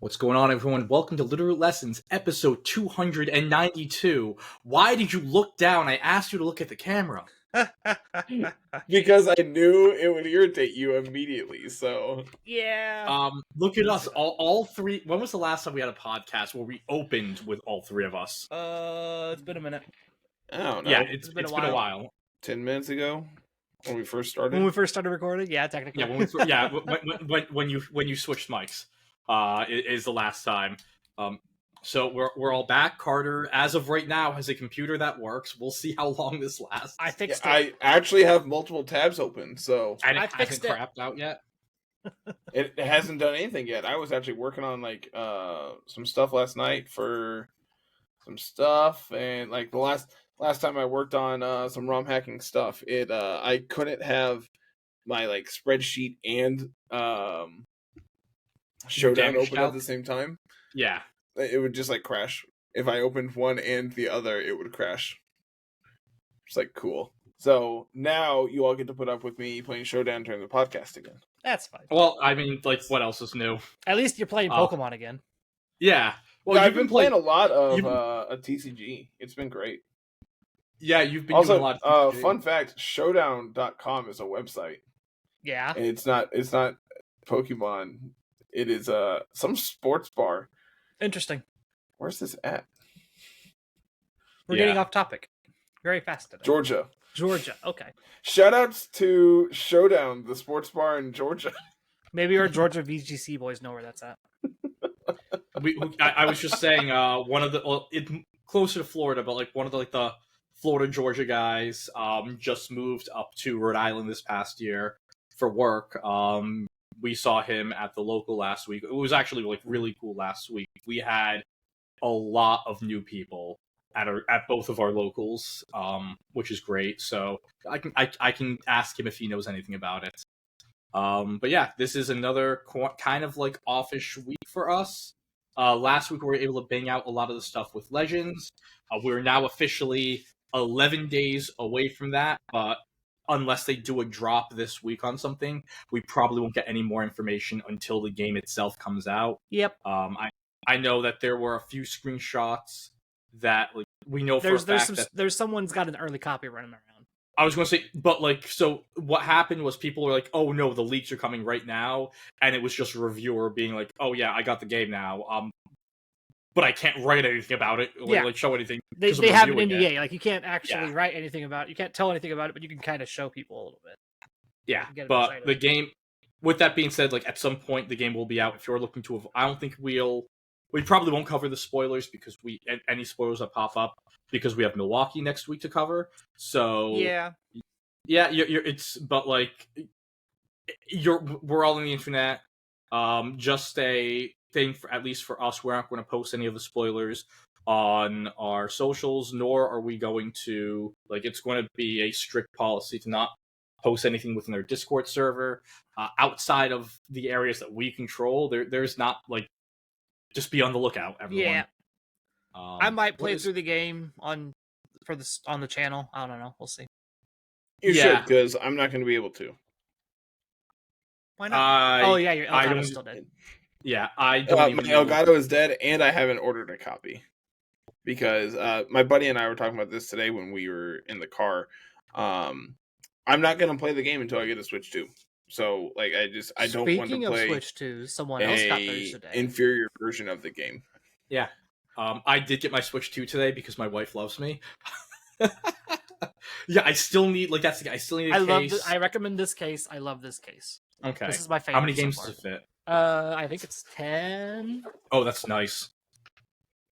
What's going on, everyone? Welcome to Littleroot Lessons, episode 292. Why did you look down? I asked you to look at the camera. Because I knew it would irritate you immediately, so... Yeah. Look at us, all three. When was the last time we had a podcast where we opened with all three of us? It's been a minute. I don't know. Yeah, it's been a while. 10 minutes ago? When we first started? When we first started recording? Yeah, technically. Yeah, when you switched mics, is the last time. So we're all back. Carter, as of right now, has a computer that works. We'll see how long this lasts. I fixed it. I actually have multiple tabs open, so... And I it fixed hasn't it. crapped out yet. It hasn't done anything yet. I was actually working on, some stuff last night for some stuff, and, the last time I worked on some ROM hacking stuff, I couldn't have my, spreadsheet and Showdown open at the same time. Yeah. It would just crash. If I opened one and the other, it would crash. It's cool. So now you all get to put up with me playing Showdown during the podcast again. That's fine. Well, I mean, what else is new? At least you're playing Pokemon again. Yeah. Well, I've been playing a lot of a TCG. It's been great. Yeah, you've been also, doing a lot of TCG. Fun fact, showdown.com is a website. Yeah. And it's not Pokemon. It is some sports bar. Interesting. Where's this at? We're getting off topic very fast today. Georgia. Okay. Shoutouts to Showdown, the sports bar in Georgia. Maybe our Georgia VGC boys know where that's at. I was just saying, it's closer to Florida, but one of the Florida Georgia guys just moved up to Rhode Island this past year for work. We saw him at the local last week. It was actually really cool last week. We had a lot of new people at both of our locals, which is great. So I can ask him if he knows anything about it. But yeah, this is another kind of offish week for us. Last week we were able to bang out a lot of the stuff with Legends. We're now officially 11 days away from that, but unless they do a drop this week on something, we probably won't get any more information until the game itself comes out. Yep. I know that there were a few screenshots that we know for a fact that there's someone's got an early copy running around. I was going to say, but so what happened was people were oh no, the leaks are coming right now, and it was just a reviewer being oh yeah, I got the game now. But I can't write anything about it, show anything. They have an NDA. You can't actually write anything about it. You can't tell anything about it, but you can kind of show people a little bit. Yeah, but the game, with that being said, at some point the game will be out. If you're looking to, I don't think we probably won't cover the spoilers because any spoilers that pop up because we have Milwaukee next week to cover. So yeah, we're all on the internet. Just a thing for, at least for us, we're not going to post any of the spoilers on our socials, nor are we going to it's going to be a strict policy to not post anything within our Discord server outside of the areas that we control. There's not just be on the lookout, everyone. Yeah. I might play through the game on the channel. I don't know. We'll see. You should, because I'm not going to be able to. Why not? Your Elgato's still dead. Yeah, I don't even know. Elgato is dead, and I haven't ordered a copy. Because my buddy and I were talking about this today when we were in the car. I'm not going to play the game until I get a Switch 2. So, I don't want to play... Speaking of Switch 2, someone else got theirs today. Inferior version of the game. Yeah. I did get my Switch 2 today because my wife loves me. Yeah, I still need, I still need a case. I recommend this case. I love this case. Okay. This is my favorite. How many games does it fit? I think it's 10. Oh, that's nice.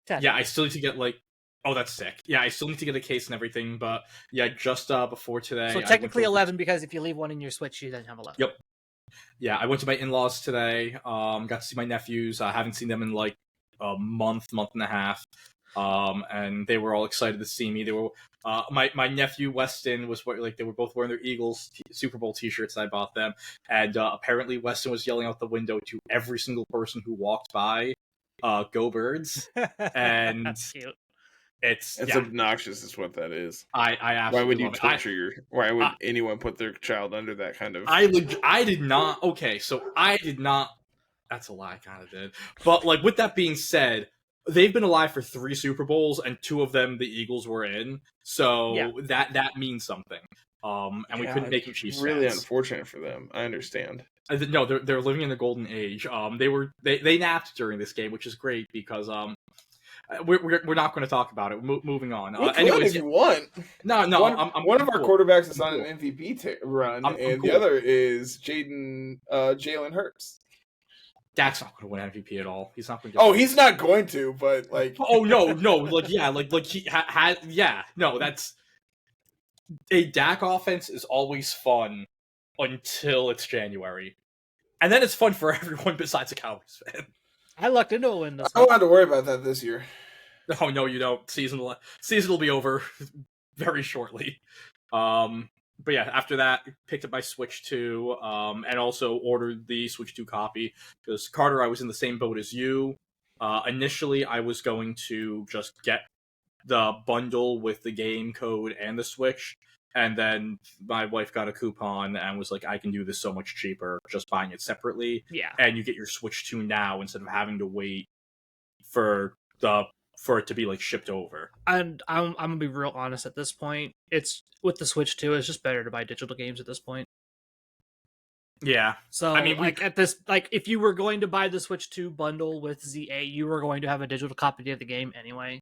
10. Yeah, I still need to get oh, that's sick. Yeah, I still need to get a case and everything, but yeah, just before today. So technically 11 because if you leave one in your Switch, you then have 11. Yep. Yeah, I went to my in-laws today. Got to see my nephews. I haven't seen them in a month and a half. And they were all excited to see me. They were my nephew Weston was they were both wearing their Eagles Super Bowl t-shirts. I bought them, and apparently Weston was yelling out the window to every single person who walked by, "Go Birds!" And that's cute. It's obnoxious, is what that is. I absolutely. Why would you torture Why would anyone put their child under that kind of? I did not. Okay, so I did not That's a lie, I kind of did. But like with that being said, they've been alive for 3 Super Bowls, and 2 of them the Eagles were in. So that means something. And we couldn't make them Chiefs really fans. Unfortunate for them. I understand. No, they're living in the golden age. They napped during this game, which is great because we're not going to talk about it. Moving on. Anyways, if you want. No. One of our quarterbacks is on an MVP run, and the other is Jalen Hurts. Dak's not going to win MVP at all. He's not going to. Oh, he's not going to, but like. Oh no, like he had no. That's a Dak offense is always fun until it's January, and then it's fun for everyone besides a Cowboys fan. I lucked into a win. I don't have to worry about that this year. Oh no, you don't. Season will be over very shortly. But yeah, after that, picked up my Switch 2, and also ordered the Switch 2 copy because Carter, I was in the same boat as you. Initially, I was going to just get the bundle with the game code and the Switch, and then my wife got a coupon and was like, "I can do this so much cheaper just buying it separately." Yeah, and you get your Switch 2 now instead of having to wait for it to be like shipped over. And I'm gonna be real honest at this point. It's with the Switch 2, it's just better to buy digital games at this point. Yeah. So I mean, if you were going to buy the Switch 2 bundle with ZA, you were going to have a digital copy of the game anyway.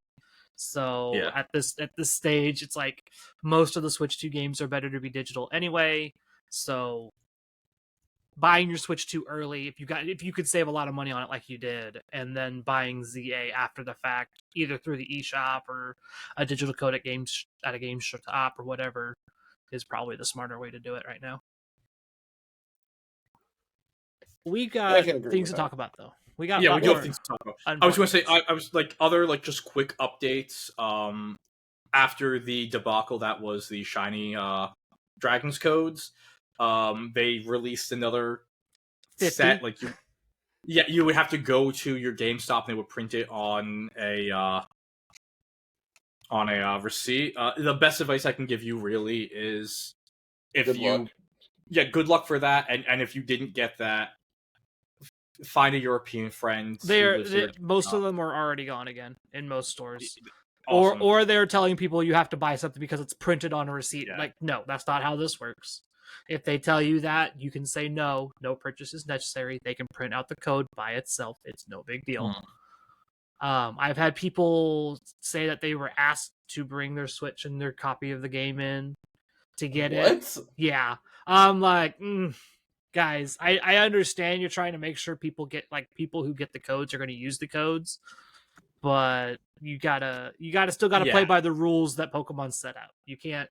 So at this stage, it's like most of the Switch 2 games are better to be digital anyway. So buying your Switch 2 early, if you could save a lot of money on it like you did, and then buying ZA after the fact, either through the eShop or a digital code at a game shop or whatever, is probably the smarter way to do it right now. We got things to talk about though. We do have things to talk about. I was going to say, I was like other like just quick updates. After the debacle that was the shiny Dragons codes. They released another 50? Set. Like you would have to go to your GameStop and they would print it on a receipt. The best advice I can give you really is good luck for that. And if you didn't get that, find a European friend. Most of them are already gone again in most stores. Awesome. Or they're telling people you have to buy something because it's printed on a receipt. Yeah. Like, no, that's not how this works. If they tell you that, you can say no purchase is necessary. They can print out the code by itself. It's no big deal. I've had people say that they were asked to bring their Switch and their copy of the game in to get it. Yeah. I'm like, guys, I understand you're trying to make sure people who get the codes are going to use the codes, but you gotta play by the rules that Pokemon set out. You can't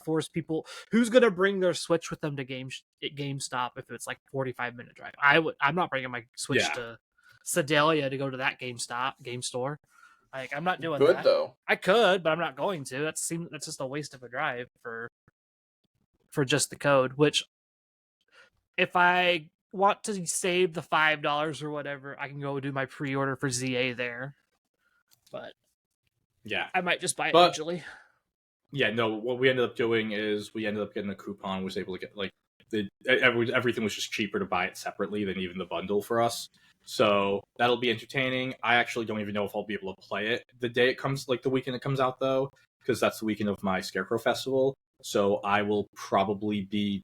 force people. Who's gonna bring their Switch with them to GameStop if it's like 45-minute drive? I'm not bringing my Switch to Sedalia to go to that game store. Like, I'm not doing that. Good though. I could, but I'm not going to. That's just a waste of a drive for just the code. Which, if I want to save the $5 or whatever, I can go do my pre-order for ZA there. But yeah, I might just buy it digitally. Yeah, no. What we ended up doing is we ended up getting a coupon. Was able to get like everything was just cheaper to buy it separately than even the bundle for us. So that'll be entertaining. I actually don't even know if I'll be able to play it the day it comes, like the weekend it comes out though, because that's the weekend of my Scarecrow Festival. So I will probably be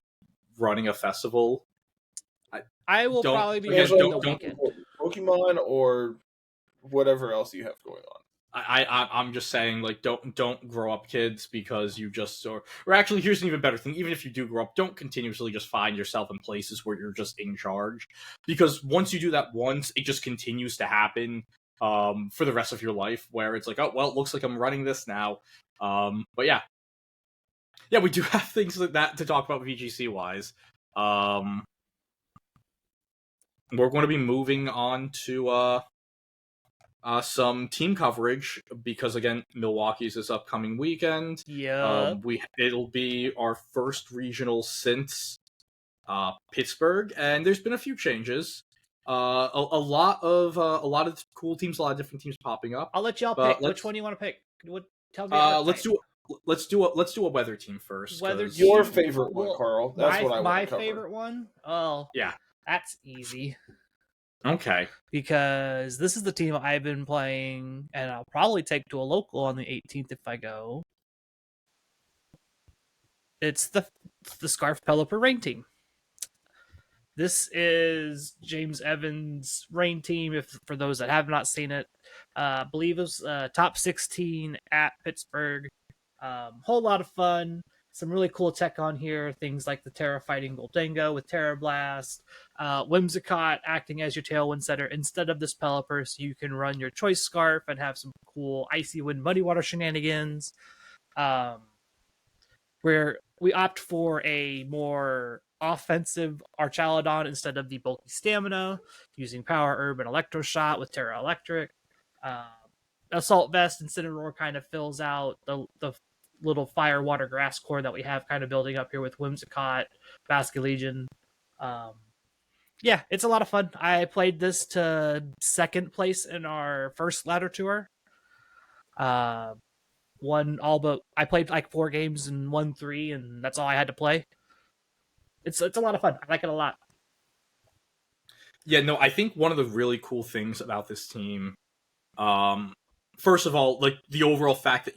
running a festival. I will probably be running the weekend. Pokemon or whatever else you have going on. I'm just saying, like, don't grow up, kids, because you just or actually, here's an even better thing. Even if you do grow up, don't continuously just find yourself in places where you're just in charge, because once you do that once, it just continues to happen for the rest of your life, where it's like, oh well, it looks like I'm running this now. But yeah, we do have things like that to talk about VGC wise. We're going to be moving on to some team coverage because, again, Milwaukee's this upcoming weekend. Yeah, it'll be our first regional since Pittsburgh, and there's been a few changes. A lot of cool teams, a lot of different teams popping up. I'll let y'all pick. Which one do you want to pick? Tell me. Let's do a weather team first. Your favorite one, Carl. That's what I want to cover. My favorite one. Oh, yeah, that's easy. Okay. because this is the team I've been playing, and I'll probably take to a local on the 18th if I go. It's the Scarf Pelipper Rain team. This is James Evans' Rain team. If for those that have not seen it, I believe it was top 16 at Pittsburgh. Whole lot of fun. Some really cool tech on here. Things like the Terra Fighting Goldengo with Terra Blast, Whimsicott acting as your Tailwind setter instead of this Pelipper, so you can run your Choice Scarf and have some cool Icy Wind Muddy Water shenanigans. Where we opt for a more offensive Archaludon instead of the bulky Stamina, using Power Herb and Electro Shot with Terra Electric. Assault Vest Incineroar kind of fills out the little fire, water, grass core that we have kind of building up here with Whimsicott, Basculegion. Yeah, it's a lot of fun. I played this to second place in our first ladder tour. Won all but I played like 4 games and won 3, and that's all I had to play. It's a lot of fun. I like it a lot. Yeah, no, I think one of the really cool things about this team, first of all, like the overall fact that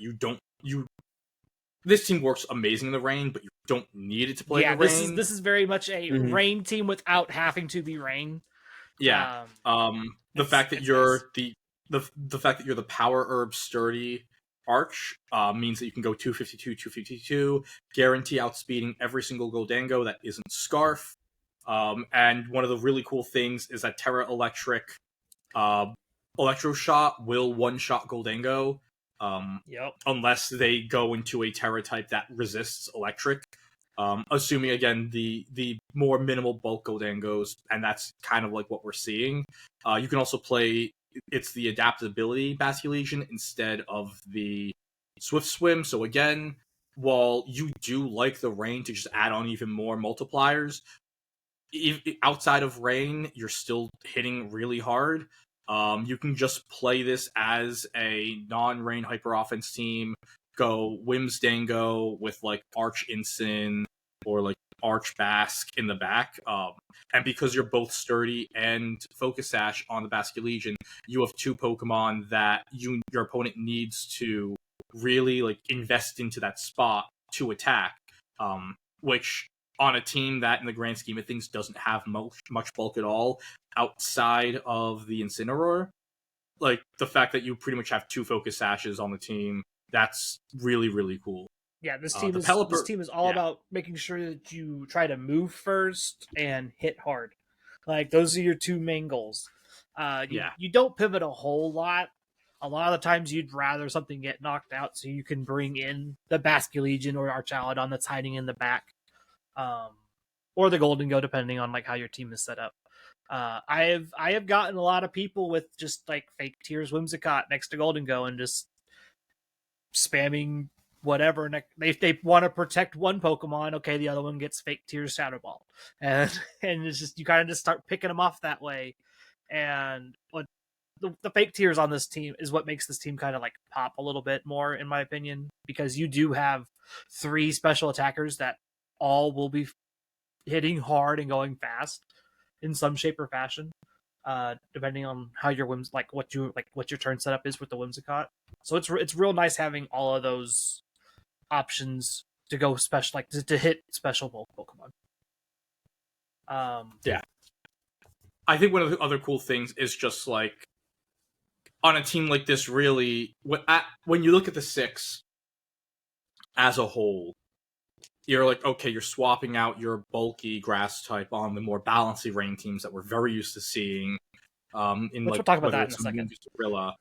this team works amazing in the rain, but you don't need it to play in the rain. This is very much a rain team without having to be rain. Yeah. The fact that you're the fact that you're the Power Herb Sturdy Arch means that you can go 252, 252, guarantee outspeeding every single Goldango that isn't Scarf. And one of the really cool things is that Terra Electric Electro Shot will one-shot Goldango. Unless they go into a Terra type that resists electric. Assuming again the more minimal bulk Goldangos, and that's kind of like what we're seeing. You can also play it's the adaptability Basculegion instead of the Swift Swim. So again, while you do like the rain to just add on even more multipliers, outside of rain, you're still hitting really hard. You can just play this as a non-rain hyper offense team. Go Whimsdango with like Arch Incin or like Arch Basque in the back. And because you're both Sturdy and Focus Sash on the Basculegion, you have 2 Pokemon that your opponent needs to really like invest into that spot to attack. Which on a team that in the grand scheme of things doesn't have much bulk at all outside of the Incineroar, like the fact that you pretty much have 2 Focus Sashes on the team, that's really, really cool. Yeah, this team is all about making sure that you try to move first and hit hard. Like those are your 2 main goals. You don't pivot a whole lot. A lot of the times you'd rather something get knocked out so you can bring in the Basculegion or Archaludon that's hiding in the back. Or the Goldengo, depending on like how your team is set up. I have gotten a lot of people with just like fake Tears Whimsicott next to Goldengo and just spamming whatever. And they want to protect one Pokemon, okay, the other one gets fake Tears Shadow Ball, and it's just you kind of just start picking them off that way. And what the fake Tears on this team is what makes this team kind of like pop a little bit more, in my opinion, because you do have 3 special attackers that all will be hitting hard and going fast in some shape or fashion, depending on how your what your turn setup is with the Whimsicott. So it's real nice having all of those options to go special, like to hit special bulk Pokemon. Yeah, I think one of the other cool things is just like on a team like this, really, when you look at the 6 as a whole, you're like, okay, you're swapping out your bulky grass type on the more balancy rain teams that we're very used to seeing. We'll talk about that in a second. Gorilla,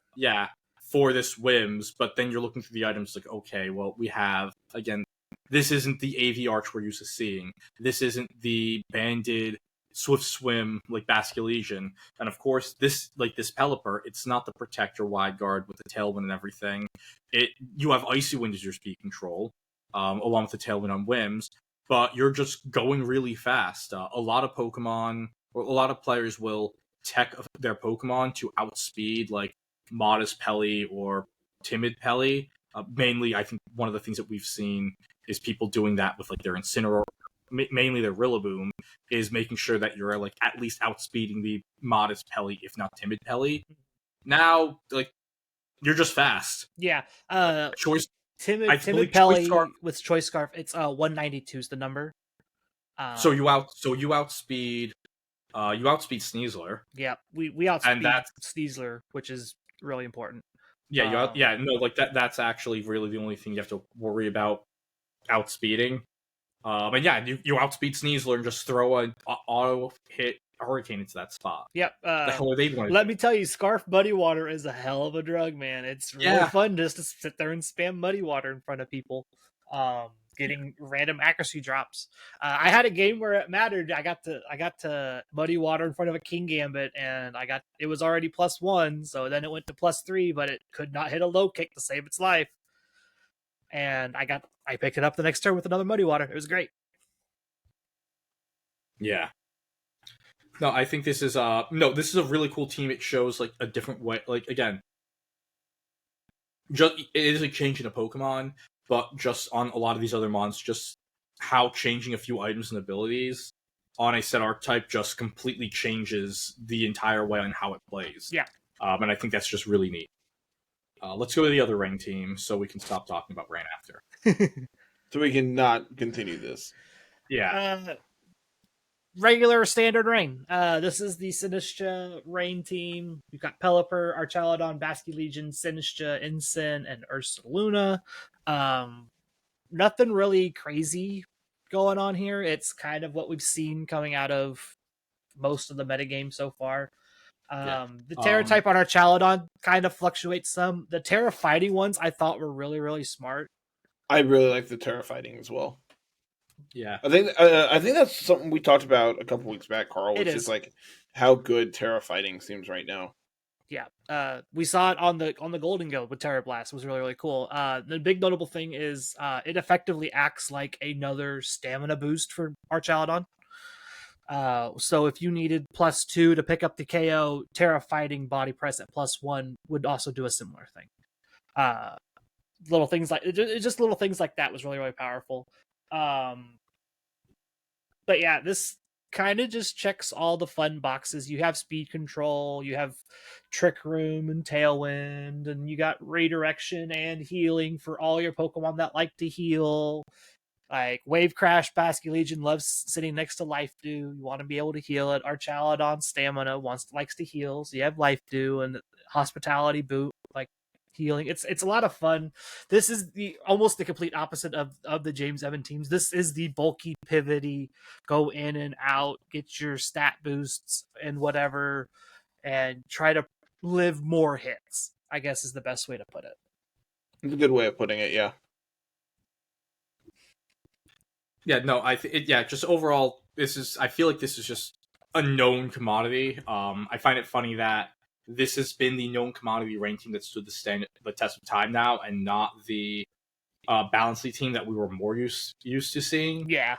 for this Whims, but then you're looking through the items like, okay, well, we have, again, this isn't the AV Arch we're used to seeing. This isn't the banded Swift Swim like Basculegion. And of course, this Pelipper, it's not the Protector Wide Guard with the Tailwind and everything. You have Icy Wind as your speed control. Along with the Tailwind on Whims, but you're just going really fast. A lot of Pokemon, or a lot of players will tech their Pokemon to outspeed like Modest Pelly or Timid Pelly. Mainly, I think one of the things that we've seen is people doing that with like their Incineroar mainly their Rillaboom, is making sure that you're like at least outspeeding the modest Pelly, if not timid Pelly. Now, like, you're just fast. Yeah. Choice. I Timid believe Pelly Choice Scarf. with Choice Scarf. It's 192 is the number. So you outspeed Sneasler. Yeah, we outspeed And that's Sneasler, which is really important. Yeah, no, like that's actually really the only thing you have to worry about outspeeding. And yeah, you outspeed Sneasler and just throw an auto hit Hurricane into that spot. Yep. The hell are they doing? Let me tell you, Scarf Muddy Water is a hell of a drug, man. It's really fun just to sit there and spam Muddy Water in front of people. Getting random accuracy drops. I had a game where it mattered. I got to Muddy Water in front of a King Gambit, and it was already +1, so then it went to +3, but it could not hit a low kick to save its life. And I picked it up the next turn with another Muddy Water. It was great. Yeah. No, I think this is a really cool team. It shows like a different way. Like again, just it is a change in a Pokemon, but just on a lot of these other mons, just how changing a few items and abilities on a set archetype just completely changes the entire way on how it plays. Yeah. And I think that's just really neat. Let's go to the other rain team so we can stop talking about rain after. So we can not continue this. Yeah. Regular standard rain. This is the Sinistcha rain team. We've got Pelipper, Archaludon, Basculegion, Sinistcha, Incin, and Ursaluna. Nothing really crazy going on here. It's kind of what we've seen coming out of most of the metagame so far. The Terra type on Archaludon kind of fluctuates some. The Terra fighting ones I thought were really, really smart. I really like the Terra fighting as well. Yeah, I think that's something we talked about a couple weeks back, Carl. Which is like how good Terra fighting seems right now. Yeah, we saw it on the Golden Guild with Terra Blast. It was really, really cool. The big notable thing is it effectively acts like another stamina boost for Archaludon. So if you needed +2 to pick up the KO, Terra fighting body press at +1 would also do a similar thing. Little things like that was really, really powerful. But yeah, this kind of just checks all the fun boxes. You have speed control, you have Trick Room and Tailwind, and you got redirection and healing for all your Pokemon that like to heal. Like Wave Crash, Basculegion loves sitting next to Life Dew. You want to be able to heal it. Archaludon Stamina likes to heal, so you have Life Dew and Hospitality Boot, like healing. It's a lot of fun. This is almost the complete opposite of the James Evan teams. This is the bulky, pivoty, go in and out, get your stat boosts and whatever, and try to live more hits, I guess is the best way to put it. It's a good way of putting it, yeah. Yeah, no, just overall, I feel like this is just a known commodity. I find it funny that this has been the known commodity rain team that stood the test of time now, and not the Balancely team that we were more used to seeing. Yeah.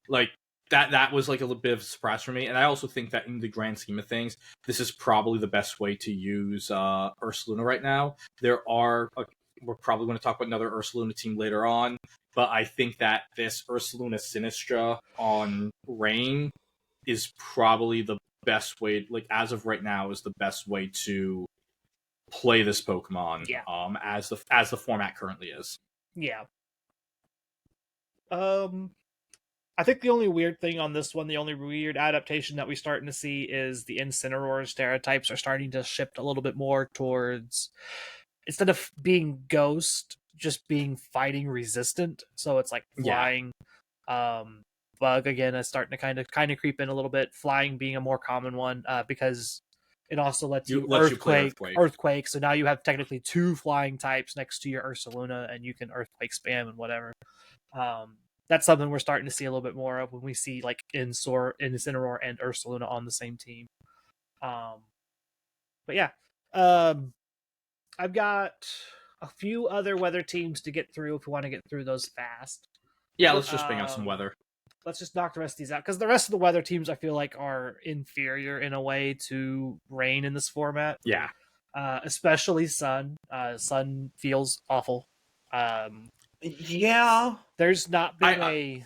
Like, that was like a little bit of a surprise for me, and I also think that in the grand scheme of things, this is probably the best way to use Ursaluna right now. We're probably going to talk about another Ursaluna team later on, but I think that this Ursaluna Sinistcha on Rain is probably the best way, like as of right now, is the best way to play this Pokemon. Yeah. As the format currently is. Yeah. I think the only weird thing on this one, the only weird adaptation that we're starting to see is the Incineroar's Terra types are starting to shift a little bit more towards, instead of being ghost, just being fighting resistant. So it's like flying. Yeah. Bug again is starting to kind of creep in a little bit. Flying being a more common one because it also lets you earthquake. So now you have technically 2 flying types next to your Ursaluna, and you can earthquake spam and whatever. That's something we're starting to see a little bit more of when we see like Incineroar and Ursaluna on the same team. But yeah, I've got a few other weather teams to get through if we want to get through those fast. Yeah, let's just bring out some weather. Let's just knock the rest of these out, because the rest of the weather teams I feel like are inferior in a way to Rain in this format. Yeah. Especially Sun. Sun feels awful. Yeah. There's not been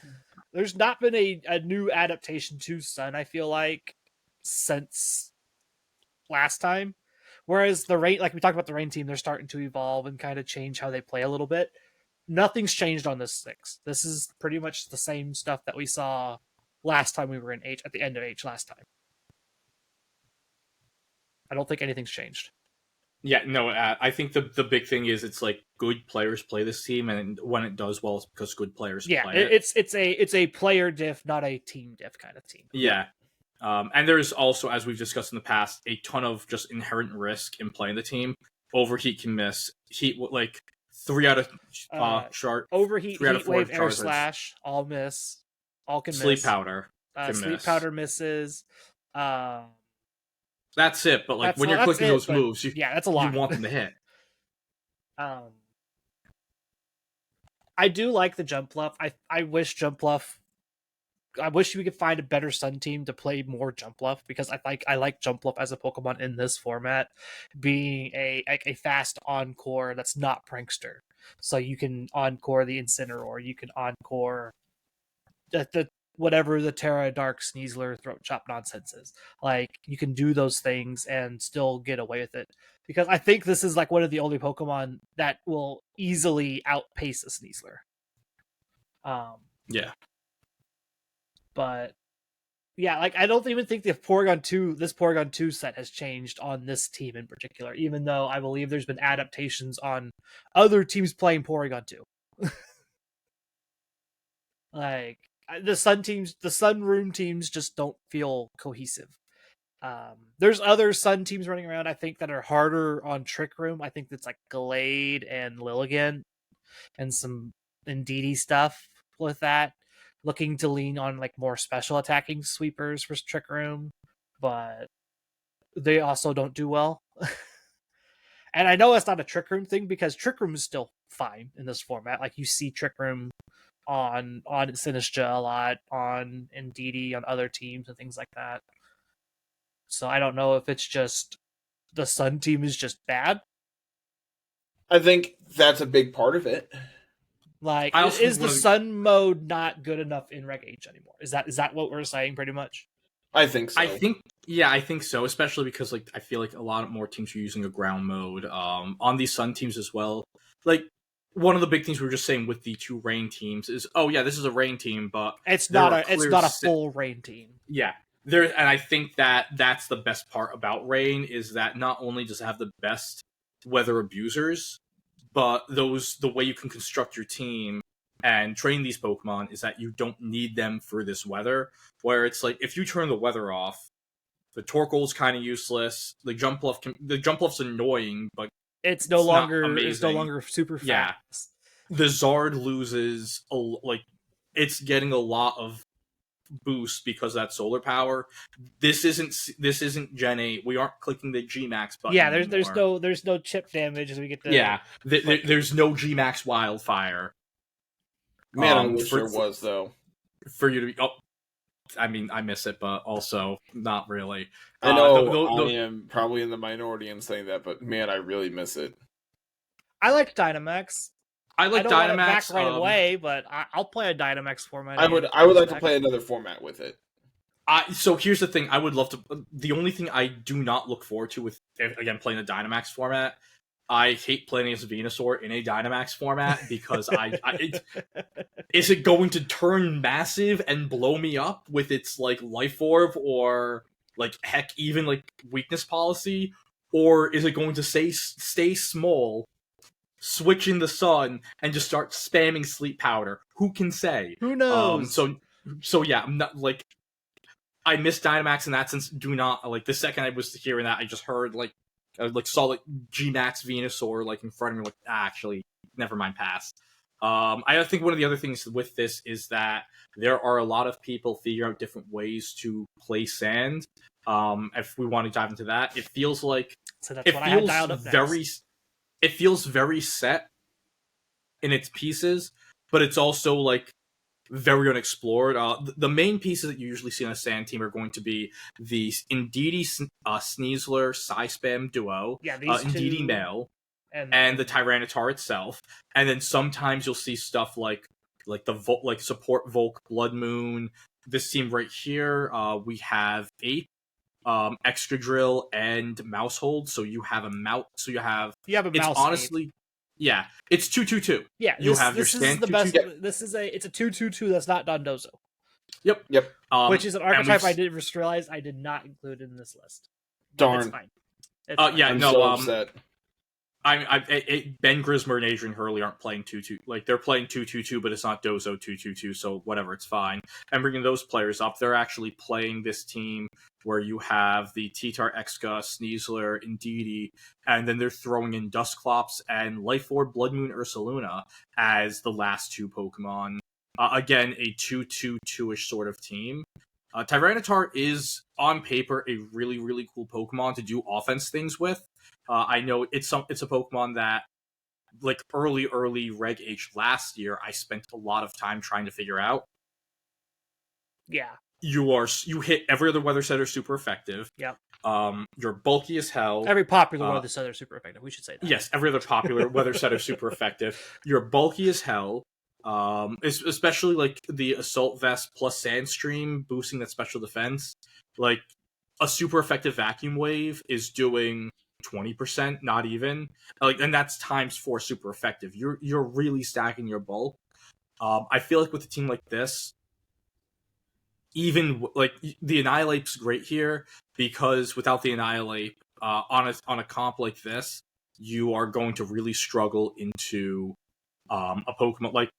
there's not been a new adaptation to Sun, I feel like, since last time. Whereas the rain, like we talked about the rain team, they're starting to evolve and kind of change how they play a little bit. Nothing's changed on this 6. This is pretty much the same stuff that we saw last time we were in H, at the end of H last time. I don't think anything's changed. Yeah, no, I think the big thing is it's like good players play this team, and when it does well, it's because good players play it. It's a player diff, not a team diff kind of team. Yeah. And there's also, as we've discussed in the past, a ton of just inherent risk in playing the team. Overheat can miss. Heat, like 3 out of chart. Overheat, 3 out of heat 4 wave, air Charizards. slash, all miss. All can Sleep miss. powder. Sleep miss. powder misses. That's it. But like when you're clicking those moves, that's a lot. You want them to hit. I do like the jump bluff. I wish jump bluff. I wish we could find a better Sun team to play more jump bluff, because I like jump bluff as a Pokemon in this format, being a fast encore that's not prankster. So you can encore the Incineroar, you can encore the whatever the Terra Dark Sneasler throat chop nonsense is. Like, you can do those things and still get away with it, because I think this is like one of the only Pokemon that will easily outpace a Sneasler. Yeah. But yeah, like, I don't even think this Porygon 2 set has changed on this team in particular, even though I believe there's been adaptations on other teams playing Porygon 2. Like, the Sun Room teams just don't feel cohesive. There's other Sun teams running around, I think, that are harder on Trick Room. I think that's like Glade and Lilligant and some Indeedee stuff with that. Looking to lean on like more special attacking sweepers for Trick Room, but they also don't do well. And I know it's not a Trick Room thing, because Trick Room is still fine in this format. Like, you see Trick Room on Sinistcha a lot, on Indeedee, on other teams and things like that. So I don't know if it's just the Sun team is just bad. I think that's a big part of it. Like, is the Sun mode not good enough in Reg H anymore? Is that what we're saying, pretty much? I think so. I think so, especially because like I feel like a lot more teams are using a ground mode on these Sun teams as well. Like, one of the big things we were just saying with the 2 rain teams is, oh yeah, this is a rain team, but it's not a full rain team. Yeah. And I think that's the best part about rain, is that not only does it have the best weather abusers, but the way you can construct your team and train these Pokemon is that you don't need them for this weather. Where it's like, if you turn the weather off, the Torkoal's kind of useless. The jump bluff's annoying, but it's no longer super fast. Yeah, the Zygarde loses it's getting a lot of boost because of that solar power. This isn't Gen 8. We aren't clicking the G-Max button. Yeah, there's no chip damage as we get to. Yeah, there's no G-Max wildfire. Man, I wish there was, though. For you to be... I mean, I miss it, but also not really. I know I am probably in the minority in saying that, but man, I really miss it. I like Dynamax. I don't want it back right away, but I'll play a Dynamax format. I would like to play another format with it. So here's the thing. I would love to... The only thing I do not look forward to with, again, playing the Dynamax format, I hate playing as Venusaur in a Dynamax format, because is it going to turn massive and blow me up with its like Life Orb, or like heck, even like weakness policy, or is it going to stay small, switch in the sun, and just start spamming Sleep Powder? Who can say? Who knows? So yeah, I'm not like... I miss Dynamax in that sense. Do not like, the second I was hearing that, I just heard saw like G-Max Venusaur like in front of me, like, actually, never mind, pass. I think one of the other things with this is that there are a lot of people figuring out different ways to play Sand. If we want to dive into that, it feels like it feels very set in its pieces, but it's also like very unexplored. The main pieces that you usually see on a Sand team are going to be the Indeedee Sneasler Psyspam duo, Indeedee male, and the Tyranitar itself. And then sometimes you'll see stuff like like support Volk, Blood Moon. This team right here, we have Ape, Excadrill, and Maushold. So you have a mouse. So you have a it's mouse. honestly, yeah, it's 2/2/2. Yeah, you have your this is stand the best. 2/2. This is it's a 2/2/2 that's not Dondozo. Yep. Which is an archetype I did realize I did not include in this list. Darn. It's fine. It's fine. Yeah, I'm no. so upset. Ben Grismer and Adrian Hurley aren't playing 2/2. Like they're playing 2/2/2, but it's not Dozo 2/2/2. So whatever, it's fine. And bringing those players up, they're actually playing this team where you have the T-Tar, Exca, Sneasler, Indeedee, and then they're throwing in Dusclops and Life Orb, Blood Moon, Ursaluna as the last two Pokemon. Again, a 2/2/2-ish sort of team. Tyranitar is, on paper, a really, really cool Pokemon to do offense things with. I know it's a Pokemon that, like, early Reg H last year, I spent a lot of time trying to figure out. Yeah. You hit every other weather setter super effective. Yep. You're bulky as hell. Every popular weather setter super effective. We should say that. Yes, every other popular weather setter super effective. You're bulky as hell. Especially like the Assault Vest plus Sandstream boosting that special defense. Like a super effective Vacuum Wave is doing 20%, not even. Like, and that's times 4 super effective. You're really stacking your bulk. I feel like with a team like this, even like the Annihilape's great here because without the Annihilate, on a comp like this, you are going to really struggle into a Pokemon like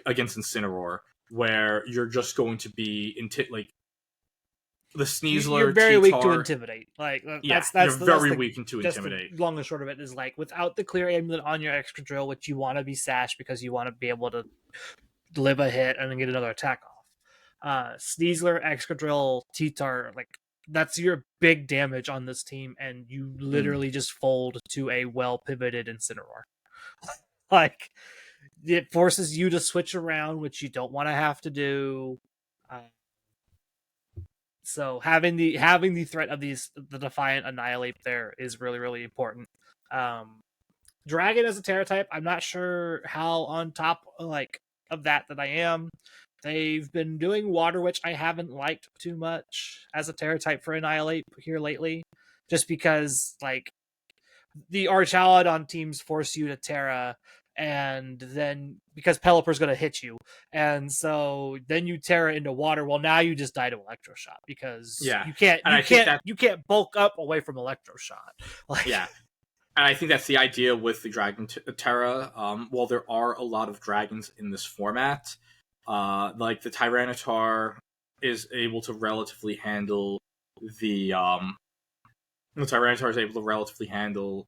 against Incineroar, where you're just going to be like the Sneasler. You're very weak to T-Tar, intimidate. Like that's you're very weak to just intimidate. The long and short of it is like without the clear amulet on your Excadrill, which you want to be sashed because you want to be able to live a hit and then get another attack off. Sneasler, Excadrill, T-Tar, like that's your big damage on this team, and you literally just fold to a well pivoted Incineroar. Like it forces you to switch around, which you don't want to have to do. So having the threat of the Defiant Annihilate there is really, really important. Dragon as a Terra type, I'm not sure how on top of that I am. They've been doing Water Witch. I haven't liked too much as a Terra type for Annihilate here lately, just because like the Archaludon teams force you to Terra, and then because Pelipper's going to hit you, and so then you Terra into water. Well, now you just die to Electroshock because you can't bulk up away from Electroshock. Like, yeah, and I think that's the idea with the Dragon Terra. While there are a lot of dragons in this format, like the Tyranitar is able to relatively handle the Tyranitar is able to relatively handle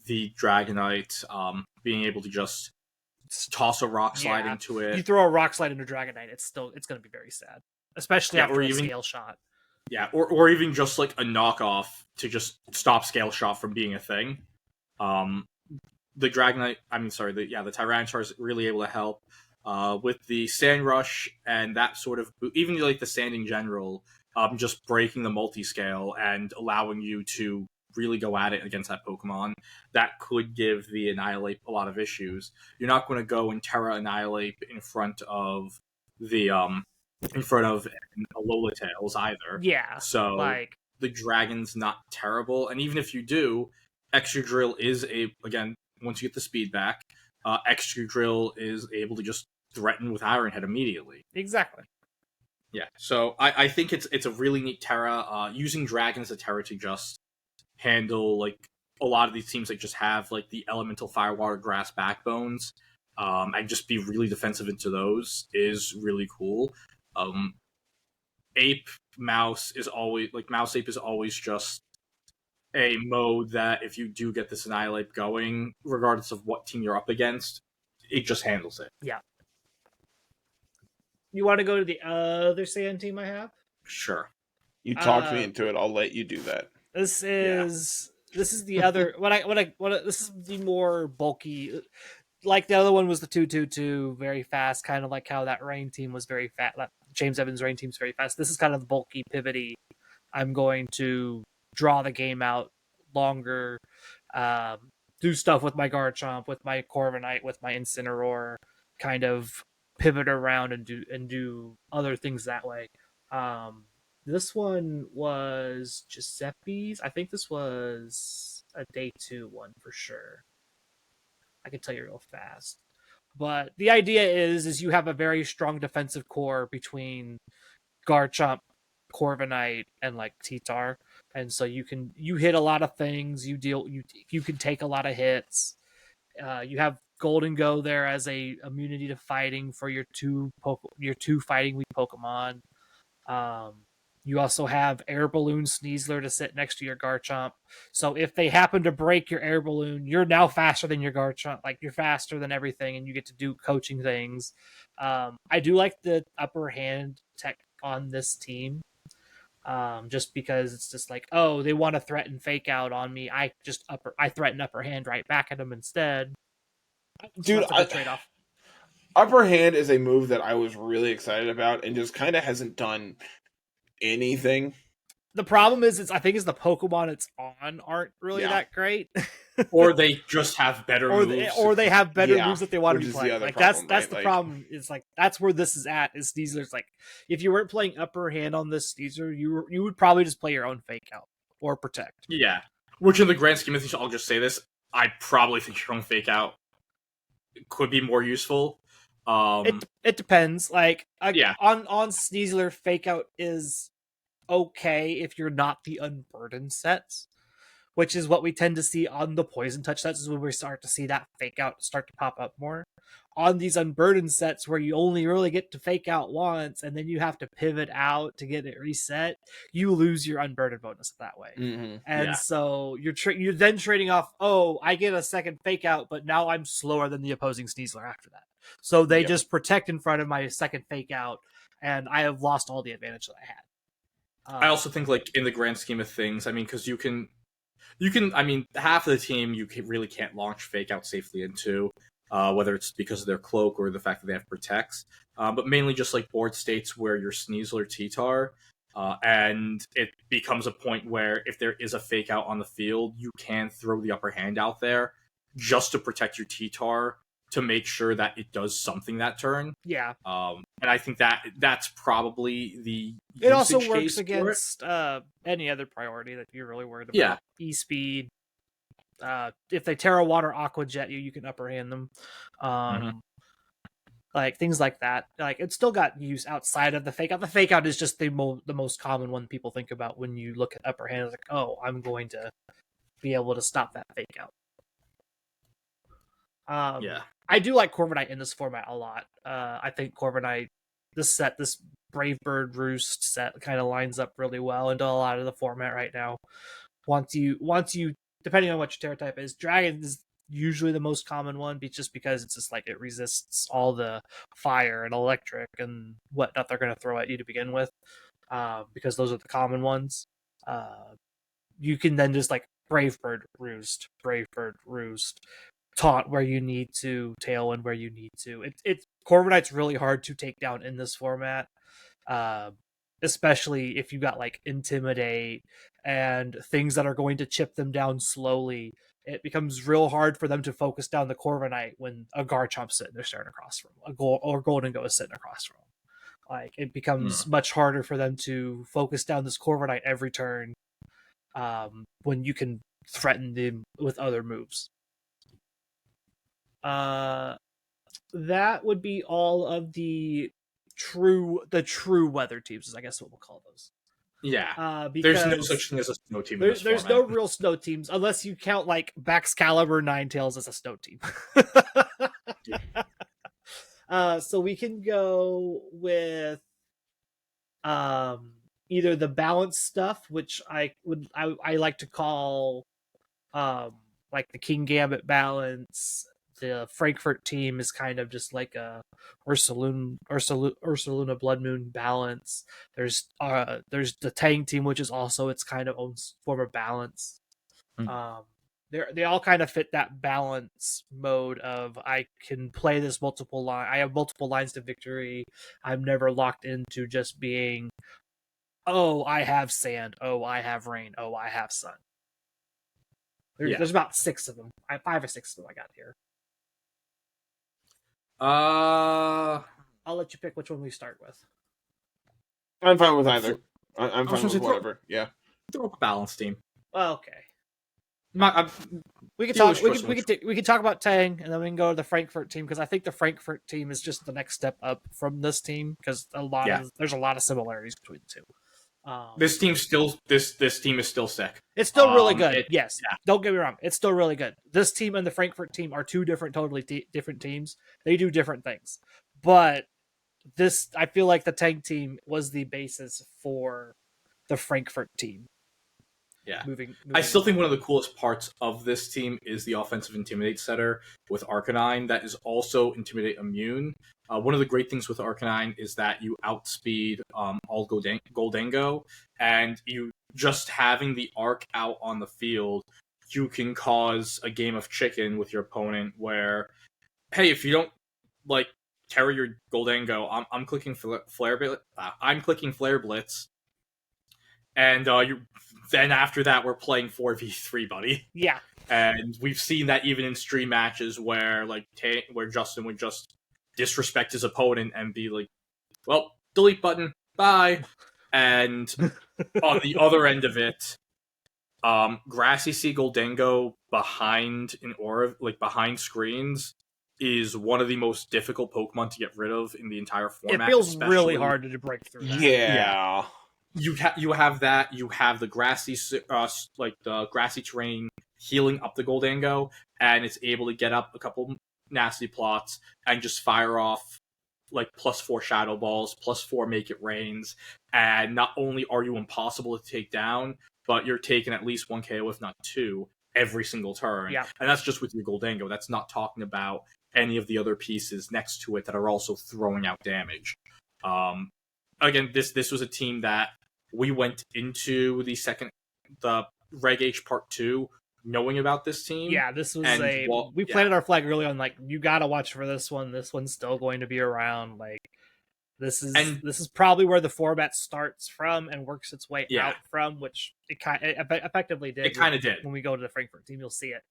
the Dragonite, being able to just toss a Rock Slide into it. You throw a Rock Slide into Dragonite, it's going to be very sad, especially after a Scale Shot. Yeah, or even just like a knockoff to just stop Scale Shot from being a thing. The Dragonite, the Tyranitar is really able to help with the Sand Rush and that sort of, even like the Sand in general, just breaking the multi-scale and allowing you to really go at it against that Pokemon. That could give the Annihilate a lot of issues. You're not going to go and Terra Annihilate in front of Alolan Ninetales either. Yeah. So the Dragon's not terrible, and even if you do, Excadrill is again, once you get the speed back, Excadrill is able to just threaten with Iron Head immediately. Exactly. Yeah, so I think it's a really neat Terra. Using Dragon as a Terra to just handle like a lot of these teams that just have like the Elemental, Fire, Water, Grass backbones, and just be really defensive into those is really cool. Ape Mouse is always like Mouse Ape is always just a mode that if you do get this Annihilate going, regardless of what team you're up against, it just handles it. Yeah. You want to go to the other Sand team I have? Sure. You talked me into it. I'll let you do that. This is the other this is the more bulky. Like the other one was the 2/2/2, very fast, kind of like how that Rain team was very fast. James Evans' Rain team's very fast. This is kind of the bulky, pivoty. I'm going to draw the game out longer, do stuff with my Garchomp, with my Corviknight, with my Incineroar, kind of pivot around and do other things that way. This one was Giuseppe's. I think this was a day 2 one for sure. I can tell you real fast. But the idea is you have a very strong defensive core between Garchomp, Corviknight, and like T-Tar, and so you hit a lot of things. You can take a lot of hits. You have Golden Go there as a immunity to fighting for your two fighting weak Pokemon. You also have Air Balloon Sneasler to sit next to your Garchomp. So if they happen to break your Air Balloon, you're now faster than your Garchomp. Like, you're faster than everything, and you get to do coaching things. I do like the upper hand tech on this team. Just because it's just like, oh, they want to threaten Fake Out on me. I threaten upper hand right back at them instead. Dude, so that's a trade-off. Upper hand is a move that I was really excited about and just kind of hasn't done anything. The problem is I think the Pokemon it's on aren't really that great. Or they just have better moves. Or they have better moves that they want to be playing. Like, that's the problem. It's like, that's where this is at. Is Sneasler's like, if you weren't playing upper hand on this Sneasler, you would probably just play your own Fake Out or Protect. Yeah. Which in the grand scheme of things, I'll just say this, I probably think your own Fake Out could be more useful. It depends. Like, on Sneasler, Fake Out is okay if you're not the Unburdened sets, which is what we tend to see on the Poison Touch sets, is when we start to see that Fake Out start to pop up more. On these Unburdened sets where you only really get to Fake Out once and then you have to pivot out to get it reset, you lose your Unburdened bonus that way. Mm-hmm. And so you're then trading off, oh, I get a second Fake Out, but now I'm slower than the opposing Sneasler after that. So they just protect in front of my second Fake Out, and I have lost all the advantage that I had. I also think, like, in the grand scheme of things, I mean, because you can, I mean, half of the team really can't launch Fake Out safely into, whether it's because of their cloak or the fact that they have Protects, but mainly just like board states where you're Sneasler T-Tar, and it becomes a point where if there is a Fake Out on the field, you can throw the upper hand out there just to protect your T-Tar to make sure that it does something that turn. Yeah. And I think that's probably the it also works against any other priority that you're really worried about. Yeah. E-Speed. If they Terra Water Aqua Jet you can upper hand them. Like, things like that. Like, it's still got use outside of the Fake Out. The Fake Out is just the most common one people think about when you look at upper hand. It's like, oh, I'm going to be able to stop that Fake Out. I do like Corviknight in this format a lot. I think Corviknight, this Brave Bird Roost set kind of lines up really well into a lot of the format right now. Once you, depending on what your Terra type is, Dragon is usually the most common one, just because it's just like it resists all the fire and electric and whatnot they're going to throw at you to begin with, because those are the common ones. You can then just like Brave Bird Roost, Taunt where you need to, Tailwind where you need to. Corviknight's really hard to take down in this format, especially if you got like Intimidate and things that are going to chip them down slowly. It becomes real hard for them to focus down the Corviknight when a Garchomp's sitting there staring across from them, or Golden Go is sitting across from them. Like, it becomes much harder for them to focus down this Corviknight every turn, when you can threaten them with other moves. That would be all of the true weather teams, is I guess what we'll call those. Yeah. Because there's no such thing as a snow team. There's no real snow teams unless you count like Baxcalibur Ninetales as a snow team. So we can go with either the balanced stuff, which I like to call like the King Gambit balance. The Frankfurt team is kind of just like a Ursaluna Blood Moon balance. There's the Tang team, which is also its kind of own form of balance. They all kind of fit that balance mode of, I can play this multiple line. I have multiple lines to victory. I'm never locked into just being, oh, I have sand. Oh, I have rain. Oh, I have sun. There's about 6 of them. 5 or 6 of them I got here. I'll let you pick which one we start with. I'm fine with either. I'm I was fine with gonna say, whatever. Yeah. Throw up a balance team. Okay. We We can talk about Tang, and then we can go to the Frankfurt team, because I think the Frankfurt team is just the next step up from this team, because there's a lot of similarities between the two. This team is still sick. It's still really good. Yes, don't get me wrong. It's still really good. This team and the Frankfurt team are two totally different teams. They do different things, but I feel like the Tang team was the basis for the Frankfurt team. Yeah. Moving I still think one of the coolest parts of this team is the offensive Intimidate setter with Arcanine that is also Intimidate immune. One of the great things with Arcanine is that you outspeed all Goldango, and you just having the Arc out on the field, you can cause a game of chicken with your opponent where, hey, if you don't carry your Goldango, I'm clicking Flare Blitz. And then after that, we're playing 4v3, buddy. Yeah. And we've seen that even in stream matches where where Justin would just disrespect his opponent and be like, well, delete button, bye. And on the other end of it, Grassy Sea Goldango behind behind screens is one of the most difficult Pokemon to get rid of in the entire format. It feels really hard to break through that. Yeah. You have that. You have the grassy, the grassy terrain healing up the Goldango, and it's able to get up a couple nasty plots and just fire off +4 Shadow Balls, +4 Make It Rains, and not only are you impossible to take down, but you're taking at least 1 KO, if not 2, every single turn. Yeah. And that's just with your Goldango. That's not talking about any of the other pieces next to it that are also throwing out damage. Again, this was a team that we went into the Reg H Part 2 knowing about this team. Yeah, this was we planted our flag early on, you gotta watch for this one. This one's still going to be around. This is probably where the format starts from and works its way out from, which it effectively did. It kind of did. When we go to the Frankfurt team, you'll see it.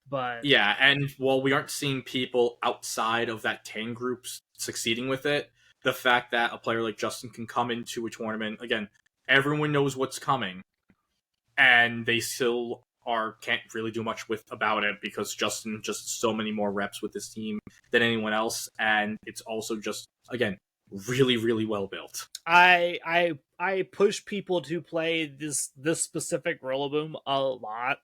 But yeah, and while we aren't seeing people outside of that Tang group succeeding with it, the fact that a player like Justin can come into a tournament, again, everyone knows what's coming, and they still can't really do much about it because Justin just so many more reps with this team than anyone else, and it's also just, again, really, really well built. I push people to play this specific Rillaboom a lot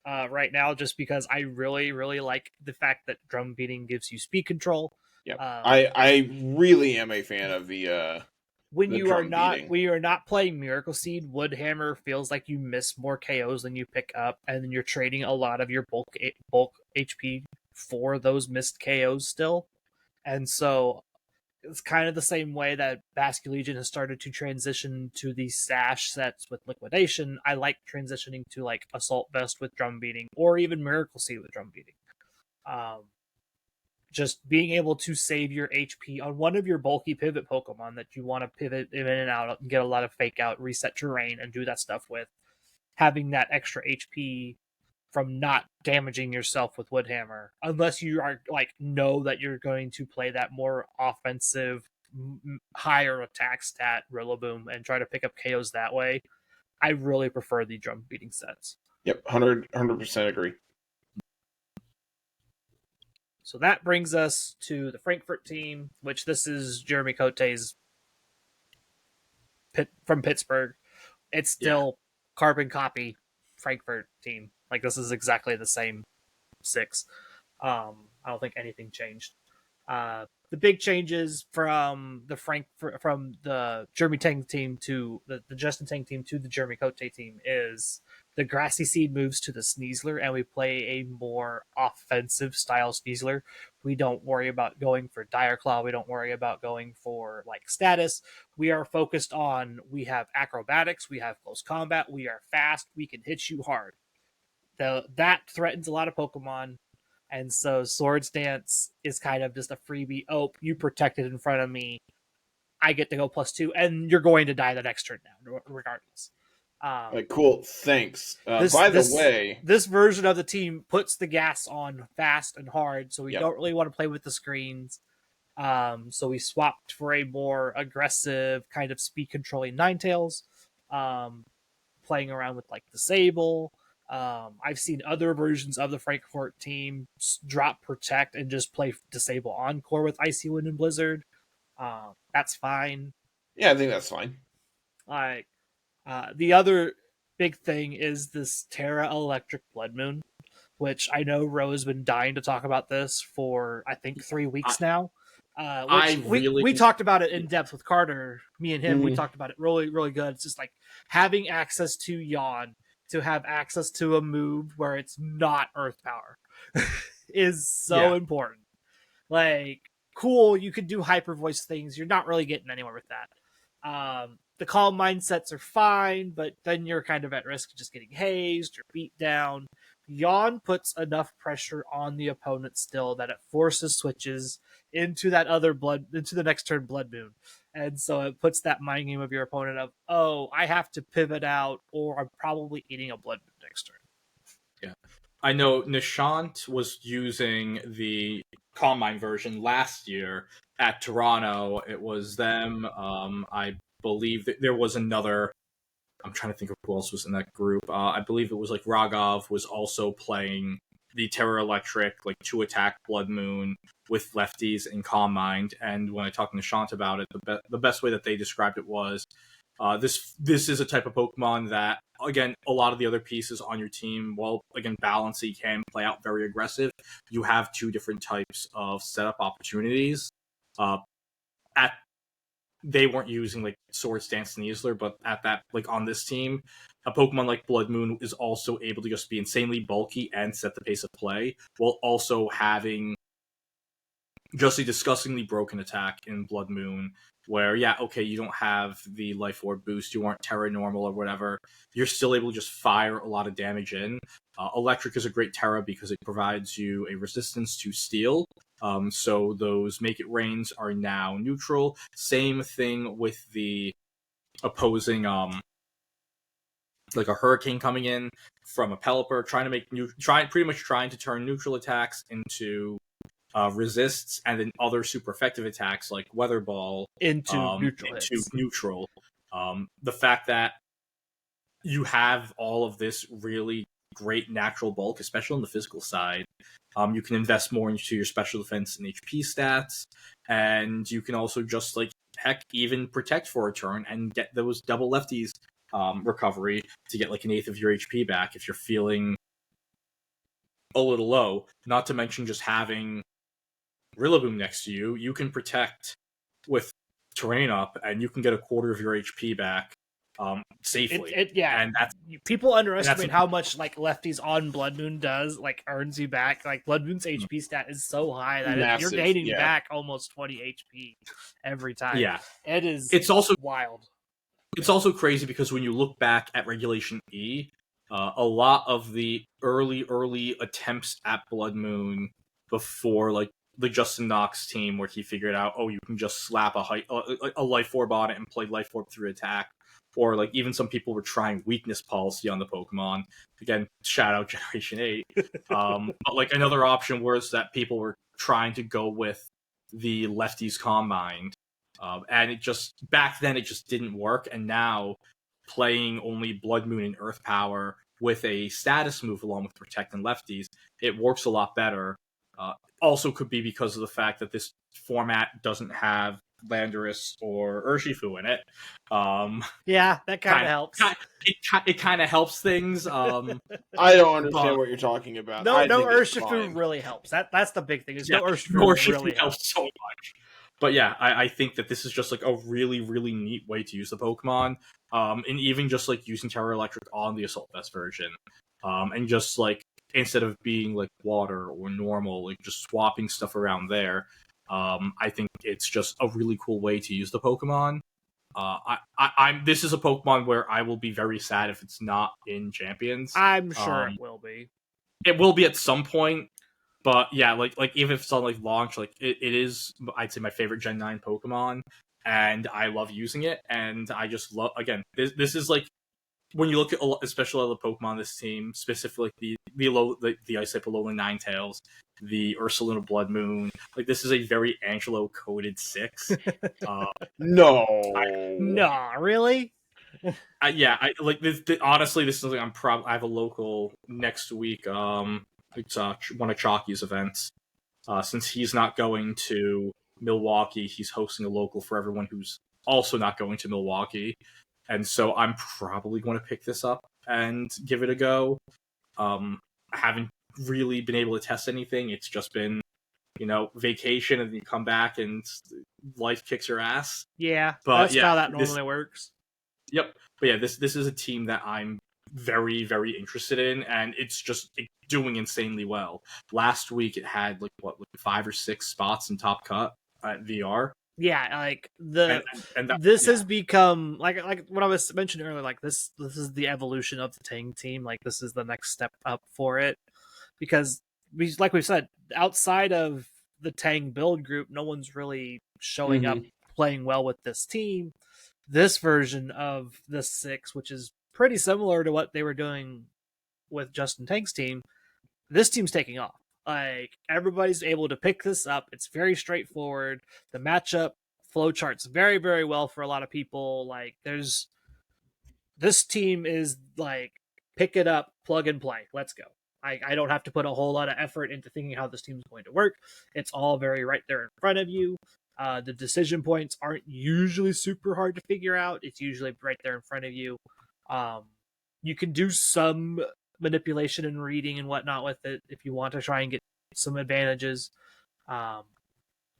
right now, just because I really, really like the fact that drum beating gives you speed control. Yeah, I really am a fan of the when you are not playing Miracle Seed, Woodhammer feels like you miss more KOs than you pick up, and then you're trading a lot of your bulk HP for those missed KOs still. And so it's kind of the same way that Basque Legion has started to transition to these Sash sets with Liquidation. I like transitioning to Assault Vest with drum beating, or even Miracle Seed with drum beating. Just being able to save your HP on one of your bulky pivot Pokemon that you want to pivot in and out and get a lot of fake out, reset terrain, and do that stuff with. Having that extra HP from not damaging yourself with Woodhammer, unless you are know that you're going to play that more offensive, higher attack stat Rillaboom and try to pick up KOs that way. I really prefer the drum beating sets. Yep, 100% agree. So that brings us to the Frankfurt team, which this is Jeremy Cote's from Pittsburgh. It's still carbon copy Frankfurt team. This is exactly the same 6. I don't think anything changed. The big changes from the Jeremy Tang team to the Justin Tang team to the Jeremy Cote team is the Grassy Seed moves to the Sneasler, and we play a more offensive style Sneasler. We don't worry about going for Dire Claw. We don't worry about going for status. We are focused on, we have acrobatics, we have close combat, we are fast, we can hit you hard. That threatens a lot of Pokemon. And so Swords Dance is kind of just a freebie. Oh, you protected in front of me, I get to go +2, and you're going to die the next turn now, regardless. Cool, thanks. By the way, this version of the team puts the gas on fast and hard, so we don't really want to play with the screens. So we swapped for a more aggressive kind of speed controlling Ninetales, playing around with like Disable. I've seen other versions of the Frankfurt team drop Protect and just play Disable Encore with Icy Wind and Blizzard. That's fine. Yeah, I think that's fine. Like the other big thing is this Terra Electric Blood Moon, which I know Ro's been dying to talk about this for I think 3 weeks now. We talked about it in depth with Carter. Me and him, we talked about it really, really good. It's just like having access to Yawn, to have access to a move where it's not Earth Power is so important. Like, cool, you could do hyper voice things. You're not really getting anywhere with that. The calm mindsets are fine, but then you're kind of at risk of just getting hazed or beat down. Yawn puts enough pressure on the opponent still that it forces switches into the next turn Blood Moon. And so it puts that mind game of your opponent of, oh, I have to pivot out or I'm probably eating a Blood Moon next turn. Yeah. I know Nishant was using the Calm Mind version last year at Toronto. It was them. I believe that there was another. I'm trying to think of who else was in that group. I believe it was like Raghav was also playing the Terror Electric, like 2-attack Blood Moon with lefties and Calm Mind. And when I talked to Nishant about it, the best way that they described it was this is a type of Pokemon that, again, a lot of the other pieces on your team, while, again, Balancy can play out very aggressive, you have 2 different types of setup opportunities. They weren't using like Swords Dance Sneasler, but at that, like on this team, a Pokemon like Blood Moon is also able to just be insanely bulky and set the pace of play, while also having just a disgustingly broken attack in Blood Moon, where, yeah, okay, you don't have the Life Orb boost, you aren't Terra Normal or whatever, you're still able to just fire a lot of damage in. Electric is a great Terra because it provides you a resistance to Steel, so those Make It Rains are now neutral. Same thing with the opposing, like a Hurricane coming in from a Pelipper, pretty much trying to turn neutral attacks into resists, and then other super effective attacks like Weather Ball into neutral. The fact that you have all of this really great natural bulk, especially on the physical side, you can invest more into your special defense and HP stats, and you can also just, like, heck, even protect for a turn and get those double lefties recovery to get like an eighth of your HP back if you're feeling a little low. Not to mention just having Rillaboom next to you, you can protect with terrain up, and you can get a quarter of your HP back safely. And that's, people underestimate how much like lefties on Blood Moon does, like earns you back. Like Blood Moon's HP stat is so high that you're gaining back almost 20 HP every time. Yeah, it's also wild. It's also crazy because when you look back at Regulation E, a lot of the early attempts at Blood Moon before like the Justin Knox team, where he figured out, oh, you can just slap a Life Orb on it and play Life Orb through attack. Or like even some people were trying Weakness Policy on the Pokemon. Again, shout out Generation 8. But like another option was that people were trying to go with the Lefties Combined. And it just, back then it just didn't work. And now playing only Blood Moon and Earth Power with a status move along with Protect and Lefties, it works a lot better. Also could be because of the fact that this format doesn't have Landorus or Urshifu in it. Yeah, that kind of helps. It kind of helps things. I don't understand what you're talking about. No Urshifu really helps. That's the big thing. No Urshifu really helps so much. But yeah, I think that this is just like a really, really neat way to use the Pokemon. And even just like using Terra Electric on the Assault Vest version. And just like, instead of being like water or normal, like just swapping stuff around there. I think it's just a really cool way to use the Pokemon. This is a Pokemon where I will be very sad if it's not in Champions. I'm sure it will be. It will be at some point, but yeah, like even if it's on like launch, like it is, I'd say, my favorite Gen 9 Pokemon, and I love using it, and I just love, again, this is like when you look at especially all the Pokemon on this team, specifically the Ice type Alolan Ninetales, the Ursaluna Blood Moon, like this is a very Angelo coded 6. No. Nah, really? I like this. Honestly, this is like I have a local next week. It's one of Chalky's events. Since he's not going to Milwaukee, he's hosting a local for everyone who's also not going to Milwaukee. And so I'm probably going to pick this up and give it a go. I haven't really been able to test anything. It's just been, vacation, and then you come back and life kicks your ass. Yeah, but that's how that normally works. Yep. But yeah, this is a team that I'm very, very interested in, and it's just doing insanely well. Last week it had like 5 or 6 spots in top cut at VR. Yeah, like this has become like what I was mentioning earlier. Like this is the evolution of the Tang team. Like this is the next step up for it, because like we've said, outside of the Tang build group, no one's really showing up playing well with this team. This version of the 6, which is pretty similar to what they were doing with Justin Tang's team, this team's taking off. Like, everybody's able to pick this up. It's very straightforward. The matchup flowcharts very, very well for a lot of people. Like, this team is like, pick it up, plug and play. Let's go. I don't have to put a whole lot of effort into thinking how this team's going to work. It's all very right there in front of you. The decision points aren't usually super hard to figure out. It's usually right there in front of you. You can do some manipulation and reading and whatnot with it if you want to try and get some advantages.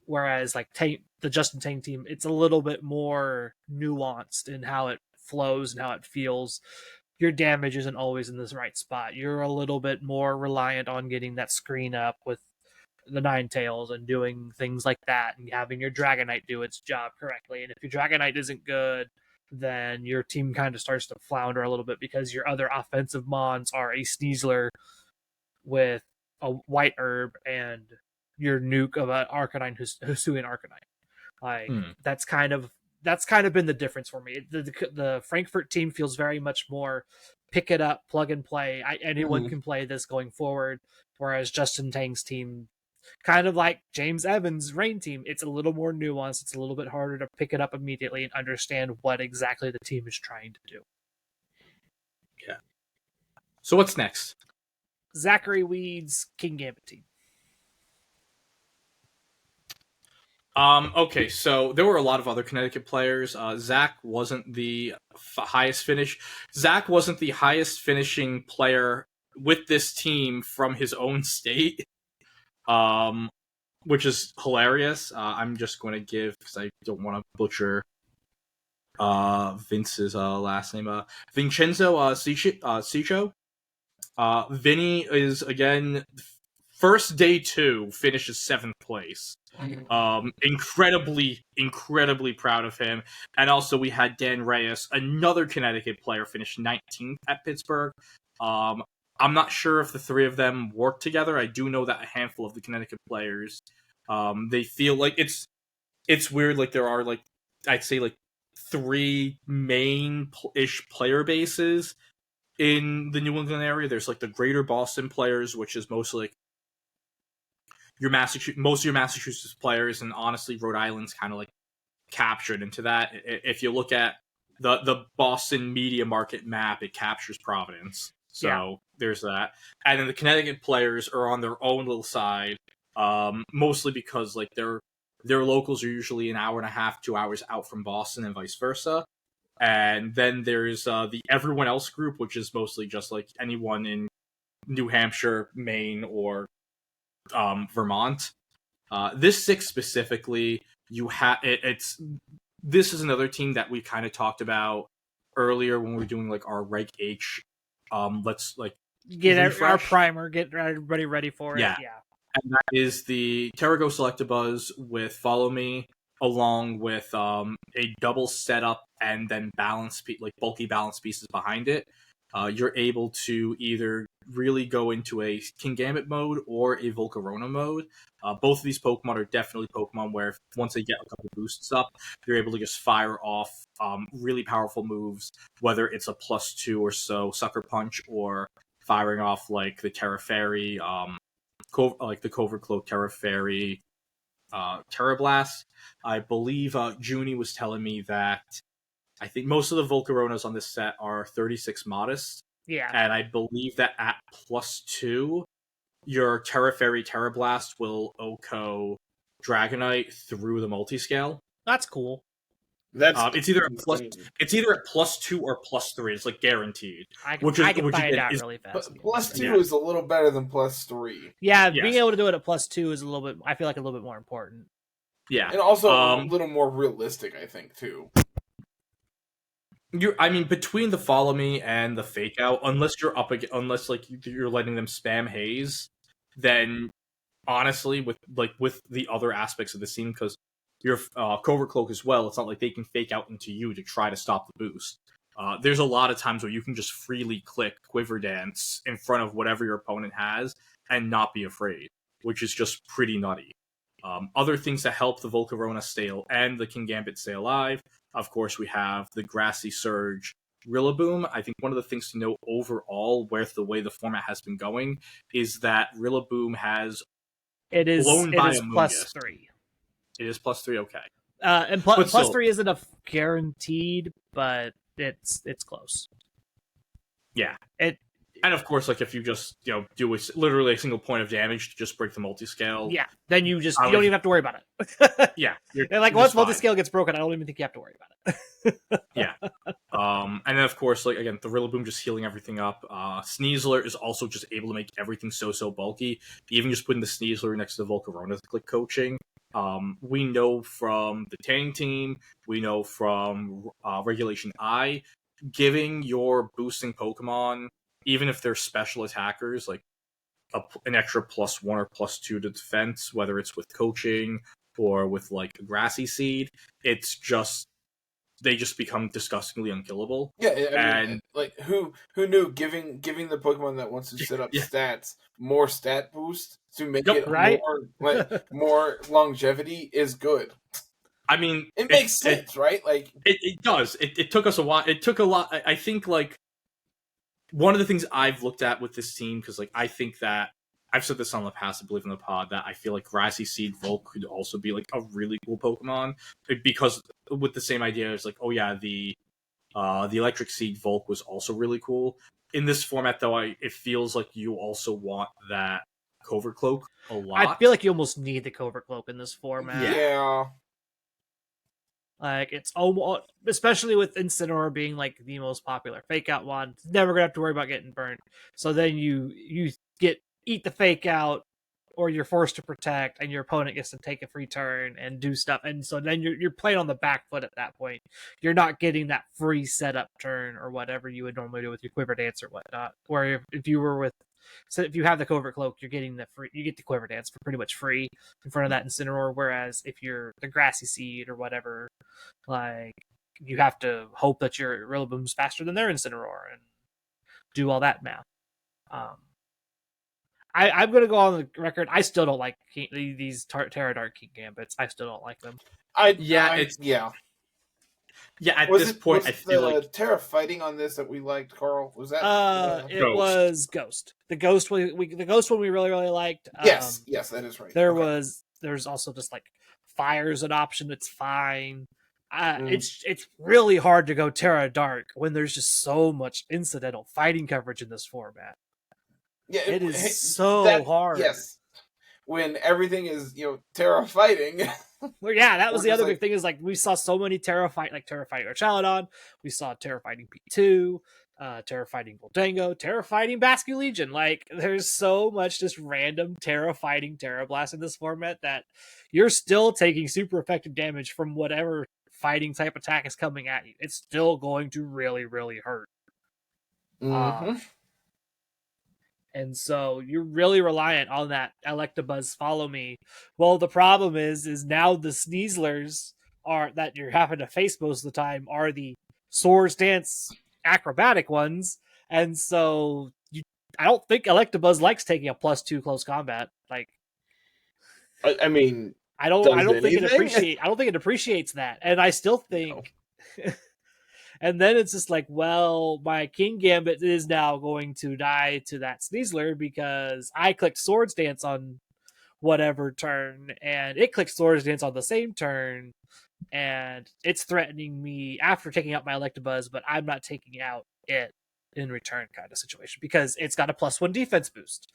Whereas like the Justin Tang team, it's a little bit more nuanced in how it flows and how it feels. Your damage isn't always in this right spot. You're a little bit more reliant on getting that screen up with the Ninetales and doing things like that, and having your Dragonite do its job correctly. And if your Dragonite isn't good, then your team kind of starts to flounder a little bit, because your other offensive mons are a Sneasler with a White Herb and your nuke of an Arcanine, Hisuian Arcanine. Like that's kind of been the difference for me. The Frankfurt team feels very much more pick it up, plug and play. Anyone can play this going forward. Whereas Justin Tang's team, kind of like James Evans' Rain team, it's a little more nuanced. It's a little bit harder to pick it up immediately and understand what exactly the team is trying to do. Yeah. So what's next? Zachary Weed's King Gambit team. Okay, so there were a lot of other Connecticut players. Zach wasn't the highest finish. Zach wasn't the highest finishing player with this team from his own state, which is hilarious. I'm just going to give, because I don't want to butcher Vince's last name. Vincenzo Cicho. Vinny is, again, first day 2, finishes 7th place. Incredibly proud of him. And also we had Dan Reyes, another Connecticut player, finished 19th at Pittsburgh. I'm not sure if the 3 of them work together. I do know that a handful of the Connecticut players, they feel like it's weird. Like there are, like, I'd say like 3 main-ish player bases in the New England area. There's like the Greater Boston players, which is mostly like most of your Massachusetts players, and honestly Rhode Island's kind of like captured into that. If you look at the Boston media market map, it captures Providence. So there's that. And then the Connecticut players are on their own little side, mostly because like their locals are usually an hour and a half, 2 hours out from Boston, and vice versa. And then there's the everyone else group, which is mostly just like anyone in New Hampshire, Maine, or Vermont. This 6 specifically, this is another team that we kind of talked about earlier when we were doing like our Reg H. Let's like get our primer, get everybody ready for it. Yeah. And that is the Terrago Selectabuzz with Follow Me, along with a double setup and then bulky balance pieces behind it. you're able to either really go into a Kingambit mode or a Volcarona mode. Both of these Pokemon are definitely Pokemon where once they get a couple boosts up, you're able to just fire off really powerful moves, whether it's a +2 or so Sucker Punch or firing off like the Terra Fairy, like the Covert Cloak Terra Fairy, Terra Blast. I believe Junie was telling me that I think most of the Volcaronas on this set are 36 Modest. Yeah. And I believe that at +2, your Terra Fairy Terra Blast will OHKO Dragonite through the multiscale. That's cool. That's it's either at +2 or +3. It's like guaranteed. I can find out really fast. But +2 is a little better than +3. Yeah, being able to do it at +2 is a little bit. I feel like a little bit more important. Yeah, and also a little more realistic, I think, too. I mean, between the Follow Me and the Fake Out, unless you're like you're letting them spam haze, then honestly, with the other aspects of the scene, because your Covert Cloak as well, it's not like they can fake out into you to try to stop the boost. There's a lot of times where you can just freely click Quiver Dance in front of whatever your opponent has and not be afraid, which is just pretty nutty. Other things that help the Volcarona and the Kingambit stay alive, of course, we have the Grassy Surge Rillaboom. I think one of the things to know overall with the way the format has been going is that Rillaboom has blown by a +3. It is +3, okay. And +3 isn't a guaranteed, but it's close. Yeah. And of course, like if you just do literally a single point of damage to just break the multiscale. Yeah, then you don't even have to worry about it. Yeah, and like once multiscale gets broken, I don't even think you have to worry about it. Yeah. And then of course, like again, the Rillaboom just healing everything up. Sneasler is also just able to make everything so bulky. Even just putting the Sneasler next to the Volcarona to click coaching. We know from the Tang team, we know from Regulation I, giving your boosting Pokemon, even if they're special attackers, like an extra +1 or +2 to defense, whether it's with coaching or with like a Grassy Seed, they just become disgustingly unkillable. Yeah, I mean, like who knew giving the Pokemon that wants to set up stats more stat boost to make it more longevity is good. I mean, it makes sense, right? Like it does. It took us a while. It took a lot. I think like one of the things I've looked at with this team, because like I think that I've said this on the past, I believe in the pod, that I feel like Grassy Seed Volk could also be like a really cool Pokemon, because with the same idea, it's like, oh yeah, the Electric Seed Volk was also really cool. In this format, though, it feels like you also want that Covert Cloak a lot. I feel like you almost need the Covert Cloak in this format. Yeah. Like, it's almost, especially with Incineroar being like the most popular fake out one, it's never gonna have to worry about getting burnt. So then you eat the fake out, or you're forced to protect, and your opponent gets to take a free turn and do stuff. And so then you're playing on the back foot at that point. You're not getting that free setup turn or whatever you would normally do with your Quiver Dance or whatnot. Where if you have the Covert Cloak, you get the Quiver Dance for pretty much free in front of that Incineroar. Whereas if you're the Grassy Seed or whatever, like, you have to hope that your Rillaboom's faster than their Incineroar and do all that math. I'm going to go on the record. I still don't like these Terra Dark King Gambits. I still don't like them. Yeah, at this point, I feel like Terra fighting on this that we liked, Carl. Was that? It was Ghost. The Ghost one we really liked. Yes, that is right. There's also just like Fire's an option. It's fine. It's really hard to go Terra Dark when there's just so much incidental fighting coverage in this format. Yeah, it is so hard. Yes, when everything is Terra fighting. Well, yeah, that was the other big thing. Is like we saw so many Terra fighting archaludon. We saw Terra fighting P2, Terra fighting Voldango, Terra fighting Basque Legion. Like, there's so much just random Terra fighting Terra Blast in this format that you're still taking super effective damage from whatever fighting type attack is coming at you. It's still going to really, really hurt. Mm-hmm. And so you're really reliant on that Electabuzz Follow Me. Well, the problem is now the Sneaslers that you're having to face most of the time are the Swords Dance acrobatic ones And so I don't think Electabuzz likes taking a +2 close combat. Like, I mean, I don't think it appreciates that. And I still think and then it's just like, well, my King Gambit is now going to die to that Sneasler because I clicked Swords Dance on whatever turn, and it clicked Swords Dance on the same turn, and it's threatening me after taking out my Electabuzz, but I'm not taking out it in return kind of situation because it's got a +1 defense boost.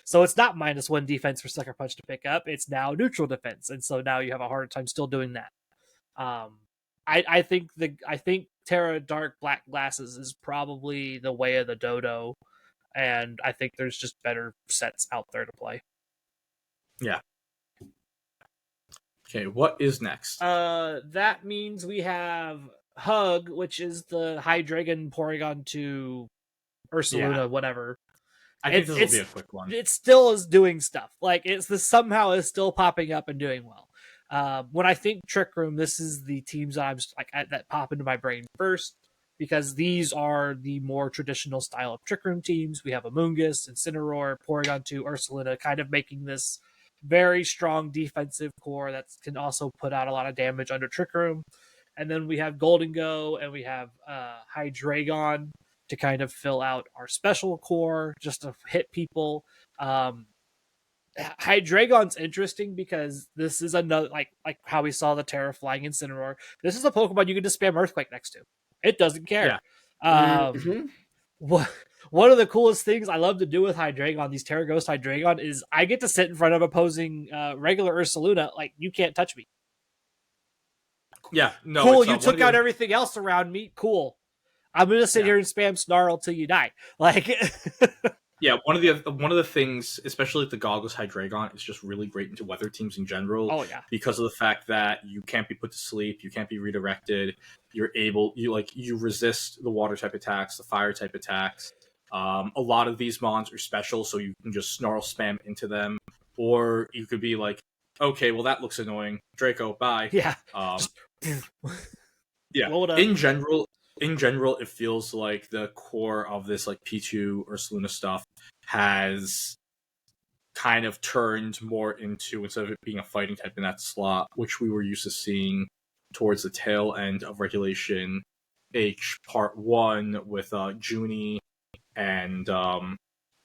So it's not -1 defense for Sucker Punch to pick up. It's now neutral defense, and so now you have a harder time still doing that. I think Terra Dark Black Glasses is probably the way of the dodo, and I think there's just better sets out there to play. Yeah. Okay, what is next? That means we have Hug, which is the Hydreigon Porygon to Ursaluna, whatever. I think this will be a quick one. It still is doing stuff. Like, somehow is still popping up and doing well. When I think Trick Room, this is the teams that I'm that pop into my brain first, because these are the more traditional style of Trick Room teams. We have Amoonguss, Incineroar, Porygon 2, Ursaluna, kind of making this very strong defensive core that can also put out a lot of damage under Trick Room. And then we have Golden Go, and we have Hydreigon to kind of fill out our special core, just to hit people. Hydreigon's interesting because this is another, like how we saw the Terra Flying Incineroar. This is a Pokemon you can just spam Earthquake next to. It doesn't care. Yeah. One of the coolest things I love to do with Hydreigon, these Terra Ghost Hydreigon, is I get to sit in front of opposing regular Ursaluna. Like, you can't touch me. Yeah, no. Cool, you took out everything else around me. Cool. I'm gonna sit here and spam Snarl till you die. Like, yeah, one of the things, especially with the Goggles Hydreigon, is just really great into weather teams in general. Oh yeah, because of the fact that you can't be put to sleep, you can't be redirected. You resist the water type attacks, the fire type attacks. A lot of these mons are special, so you can just Snarl spam into them, or you could be like, okay, well that looks annoying, Draco, bye. Yeah. Yeah. In general, it feels like the core of this like P2 Ursaluna stuff has kind of turned more into, instead of it being a fighting type in that slot, which we were used to seeing towards the tail end of Regulation H Part 1 with Junie and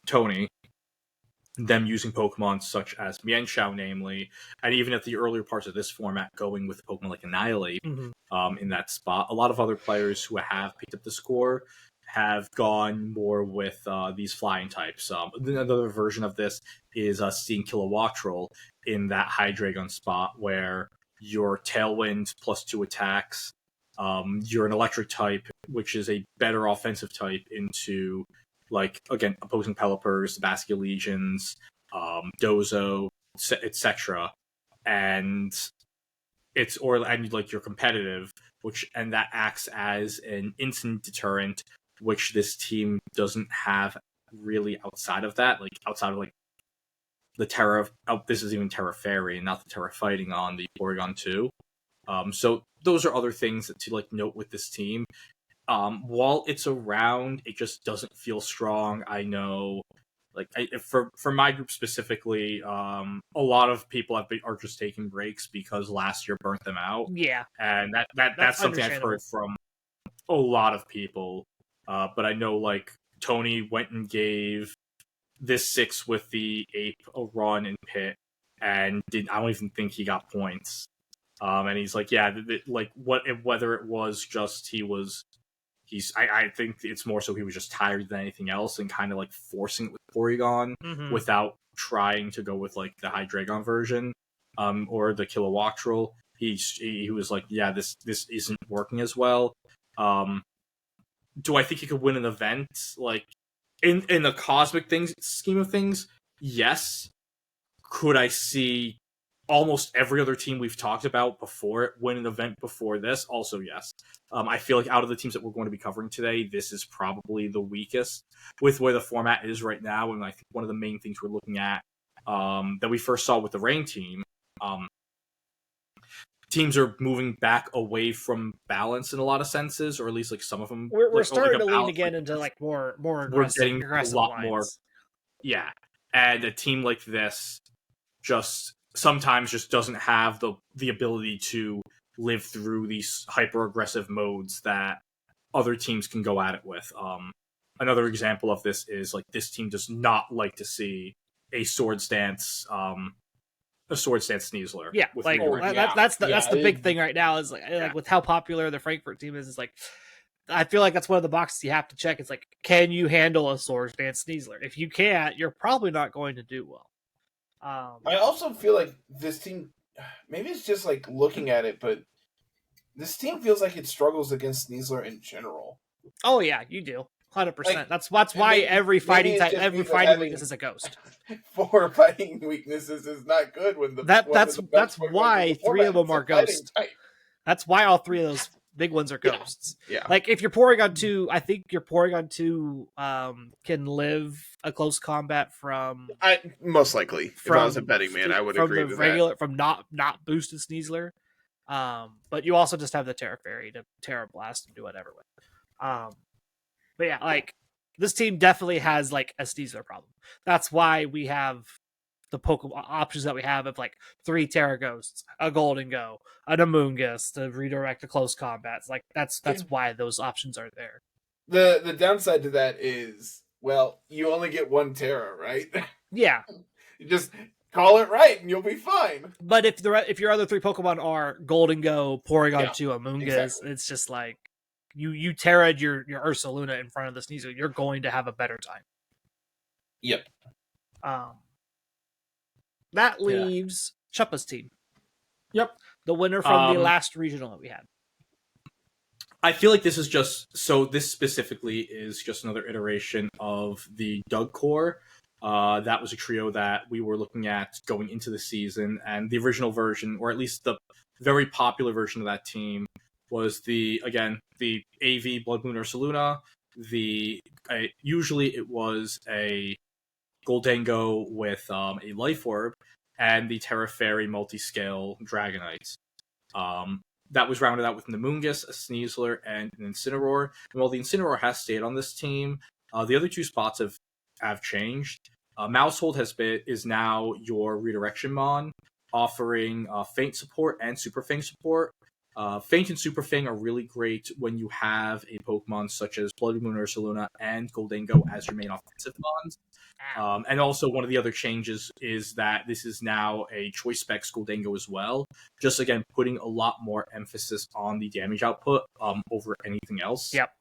Tony, them using Pokemon such as Mienshao, namely, and even at the earlier parts of this format, going with Pokemon like Annihilate in that spot. A lot of other players who have picked up the score have gone more with these flying types. Another version of this is seeing Kilowattrel in that Hydreigon spot, where your Tailwind +2 attacks, you're an electric type, which is a better offensive type, into, like, again, opposing Pelippers, Baskia Legions, Dozo, etc. And you're competitive, and that acts as an instant deterrent, which this team doesn't have really outside of that. Like, outside of like the Terra, this is even Terra Fairy and not the Terra Fighting on the Porygon 2. So those are other things to like note with this team. While it's around, it just doesn't feel strong. I know, like, for my group specifically, a lot of people are just taking breaks because last year burnt them out. Yeah, and that's something I've heard from a lot of people. But I know, like, Tony went and gave this 6 with the Ape a run in Pit, and I don't even think he got points. And he's like, yeah, like, whether it was just I think it's more so he was just tired than anything else, and kind of like forcing it with Porygon without trying to go with like the Hydreigon version, or the Kilowattrel. He was like, yeah, this isn't working as well. Do I think he could win an event? Like, in the cosmic scheme of things, yes. Could I see almost every other team we've talked about before it win an event before this? Also, yes. I feel like out of the teams that we're going to be covering today, this is probably the weakest with where the format is right now. And I think one of the main things we're looking at, that we first saw with the Rain team, teams are moving back away from balance in a lot of senses, or at least like some of them. We're like, starting to lean balance, again into like more we're getting aggressive a lot lines. more. Yeah, and a team like this just sometimes just doesn't have the ability to live through these hyper aggressive modes that other teams can go at it with. Another example of this is like this team does not like to see a sword stance Sneasler. Yeah, with like redirection. that's the big thing right now is like with how popular the Frankfurt team is like I feel like that's one of the boxes you have to check. It's like, can you handle a sword stance Sneasler? If you can't, you're probably not going to do well. I also feel like this team, maybe it's just like looking at it, but this team feels like it struggles against Sneasler in general. Oh yeah, you do. 100%. Like, that's why every fighting type, every fighting weakness is a ghost. 4 fighting weaknesses is not good when the that's why 3 of them are ghosts. That's why all 3 of those big ones are ghosts. Yeah. Like if you're pouring on 2, I think your pouring on 2 can live a close combat from. Most likely, if I was a betting man, I would agree with that. From not boosted Sneasler. But you also just have the Terra Fairy to Terra Blast and do whatever with. But yeah, like this team definitely has like a Sneasler problem. That's why we have the Pokemon options that we have of like 3 Terra Ghosts, a Golden Go, an Amoonguss to redirect to close combats. Like that's why those options are there. The downside to that is, well, you only get 1 Terra, right? Yeah. You just call it right and you'll be fine. But if your other 3 Pokemon are Golden Go, Porygon 2, Amoonguss, exactly. It's just like you Terra'd your Ursaluna in front of the Sneasler, you're going to have a better time. Yep. That leaves Chuppa's team. Yep. The winner from the last regional that we had. I feel like this is this specifically is just another iteration of the Doug Core. That was a trio that we were looking at going into the season, and the original version, or at least the very popular version of that team, was the AV Blood Moon Ursaluna. Usually it was a Goldengo with a Life Orb, and the Terra Fairy multi-scale Dragonites. That was rounded out with an Amoonguss, a Sneasler, and an Incineroar. And while the Incineroar has stayed on this team, the other 2 spots have changed. Maushold is now your redirection mon, offering Feint support and Super Fang support. Feint and Super Fang are really great when you have a Pokemon such as Blood Moon Ursaluna and Goldengo as your main offensive mons. And also one of the other changes is that this is now a Choice Specs Goldengo as well. Just again, putting a lot more emphasis on the damage output over anything else. Yep.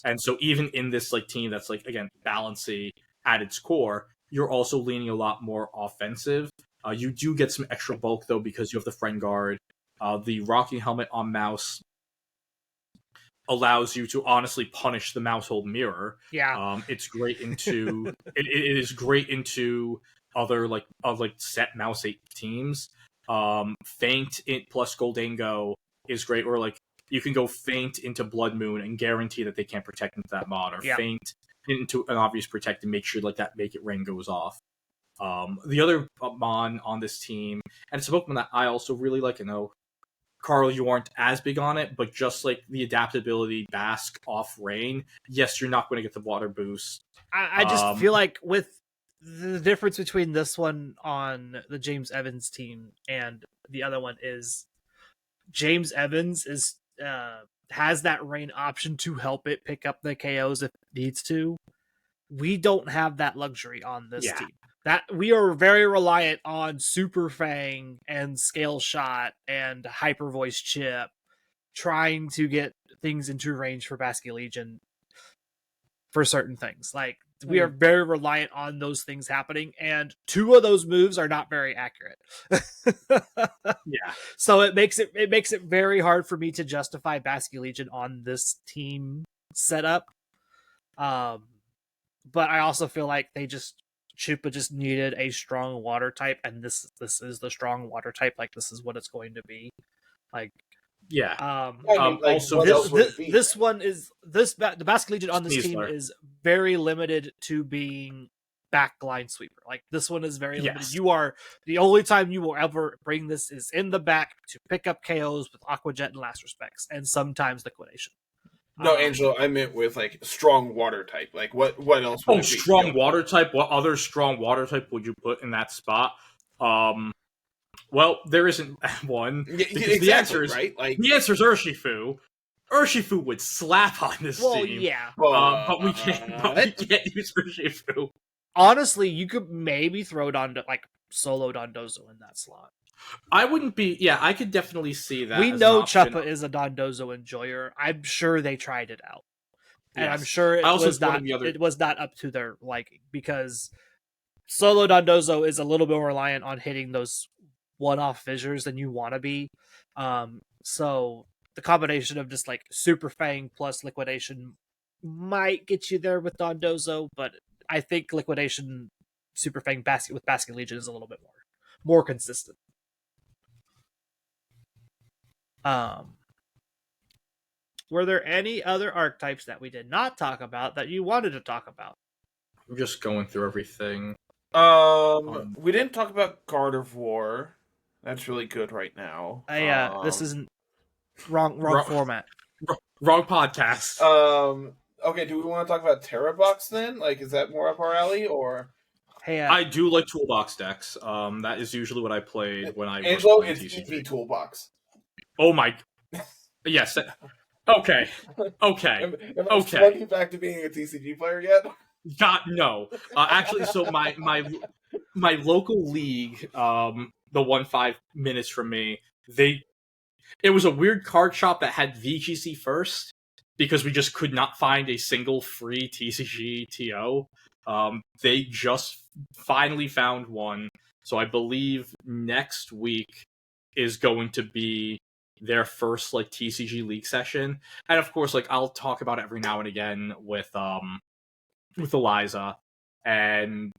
And so even in this like team that's like, again, balancy at its core, you're also leaning a lot more offensive. You do get some extra bulk though because you have the Friend Guard. The Rocking Helmet on Mouse allows you to honestly punish the Maushold mirror. Yeah. It's great into it is great into other like set Mouse 8 teams. Feint plus Goldengo is great, or like you can go Feint into Blood Moon and guarantee that they can't protect into that mod, or Feint into an obvious protect and make sure like that Make It Rain goes off. The other mon on this team, and it's a Pokemon that I also really like. I know, Carl, you aren't as big on it, but just like the adaptability Bask off rain, yes, you're not going to get the water boost. I just feel like with the difference between this one on the James Evans team and the other one is James Evans has that rain option to help it pick up the KOs if it needs to. We don't have that luxury on this team. That we are very reliant on Super Fang and Scale Shot and Hyper Voice Chip trying to get things into range for Basculegion for certain things. Like we are very reliant on those things happening, and 2 of those moves are not very accurate. So it makes it very hard for me to justify Basculegion on this team setup. But I also feel like Chupa just needed a strong water type, and this is the strong water type. Like this is what it's going to be. Like also this one is the Basculegion on this team is very limited to being backline sweeper. Like this one is very limited. Yes. You are the only time you will ever bring this is in the back to pick up KOs with Aqua Jet and Last Respects, and sometimes Liquidation. No, Angelo, I meant with like strong water type. Like what else would it be? Strong water type. What other strong water type would you put in that spot? Well, there isn't one. Exactly, the answer is right. Like the answer is Urshifu. Urshifu would slap on this team. Yeah. But we can't use Urshifu. Honestly, you could maybe throw solo Dondozo in that slot. I wouldn't be. Yeah, I could definitely see that. We know Chuppa is a Dondozo enjoyer. I'm sure they tried it out, and I'm sure it was not up to their liking, because solo Dondozo is a little bit more reliant on hitting those one-off fissures than you want to be. So the combination of just like Super Fang plus Liquidation might get you there with Dondozo, but I think Liquidation Super Fang with Basking Legion is a little bit more consistent. Were there any other archetypes that we did not talk about that you wanted to talk about? I'm just going through everything. We didn't talk about Gardevoir. That's really good right now. This isn't wrong format. Wrong podcast. Okay, do we want to talk about Terrabox then? Like, is that more up our alley, or? Hey, I do like toolbox decks. That is usually what I played when I Angelo, was it's TCG Toolbox. Oh my. Yes. Okay. Am I slugging back to being a TCG player yet? God, no. Actually, so my local league, the 1-5 minutes from me, it was a weird card shop that had VGC first, because we just could not find a single free TCG TO. They just finally found one, so I believe next week is going to be their first like TCG league session, and of course, like I'll talk about it every now and again with Eliza, and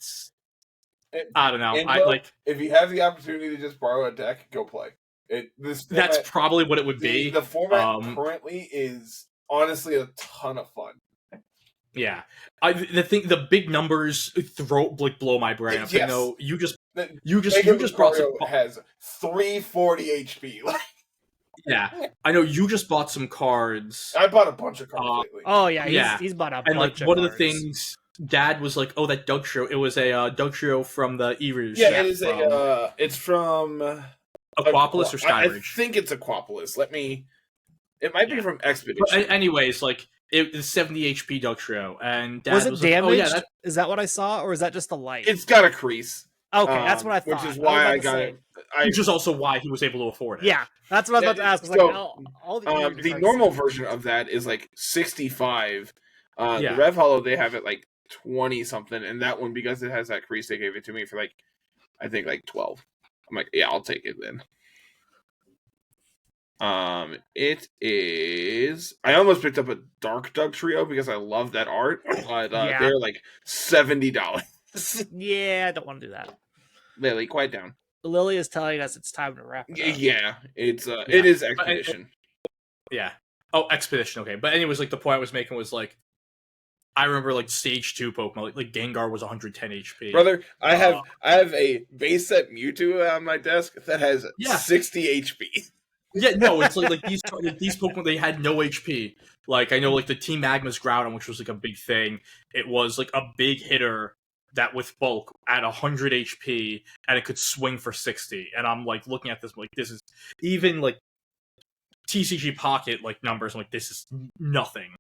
I don't know. Angelo, if you have the opportunity to just borrow a deck, go play it. That's probably what it would be. The format currently is honestly a ton of fun. Yeah, the big numbers blow my brain up. Yes. You know, you just brought some. Has 340 HP. Yeah, I know you just bought some cards. I bought a bunch of cards lately. Oh yeah, he's bought a bunch of cards. One of the things Dad was like, "Oh, that Dugtrio." It was a Dugtrio from the Eru's. Yeah, it is it's from Aquapolis or Skyridge. I think it's Aquapolis. It might be from Expedition. But anyways, like it is 70 HP Dugtrio, and Dad was it damaged? Like, oh, yeah, is that what I saw, or is that just the light? It's got a crease. Okay, that's what I thought. Which is why I got it. Which is also why he was able to afford it. Yeah, that's what I was about to ask. The normal version of that is like 65. The Rev Hollow, they have it like 20 something, and that one, because it has that crease, they gave it to me for like, I think like 12. I'm like, yeah, I'll take it then. It is. I almost picked up a Dark Dugtrio because I love that art, but they're like $70. Yeah, I don't want to do that. Lily, quiet down. Lily is telling us it's time to wrap it up. Yeah, it is Expedition. Yeah. Oh, Expedition. Okay, but anyways, like the point I was making was like, I remember like Stage 2 Pokemon, like Gengar was 110 HP. Brother, I have a base set Mewtwo on my desk that has 60 HP. Yeah, no, it's like these Pokemon, they had no HP. Like I know, like the Team Magma's Groudon, which was like a big thing. It was like a big hitter that with bulk at 100 HP, and it could swing for 60. And I'm like looking at this, like this is even like TCG Pocket like numbers. I'm like, this is nothing.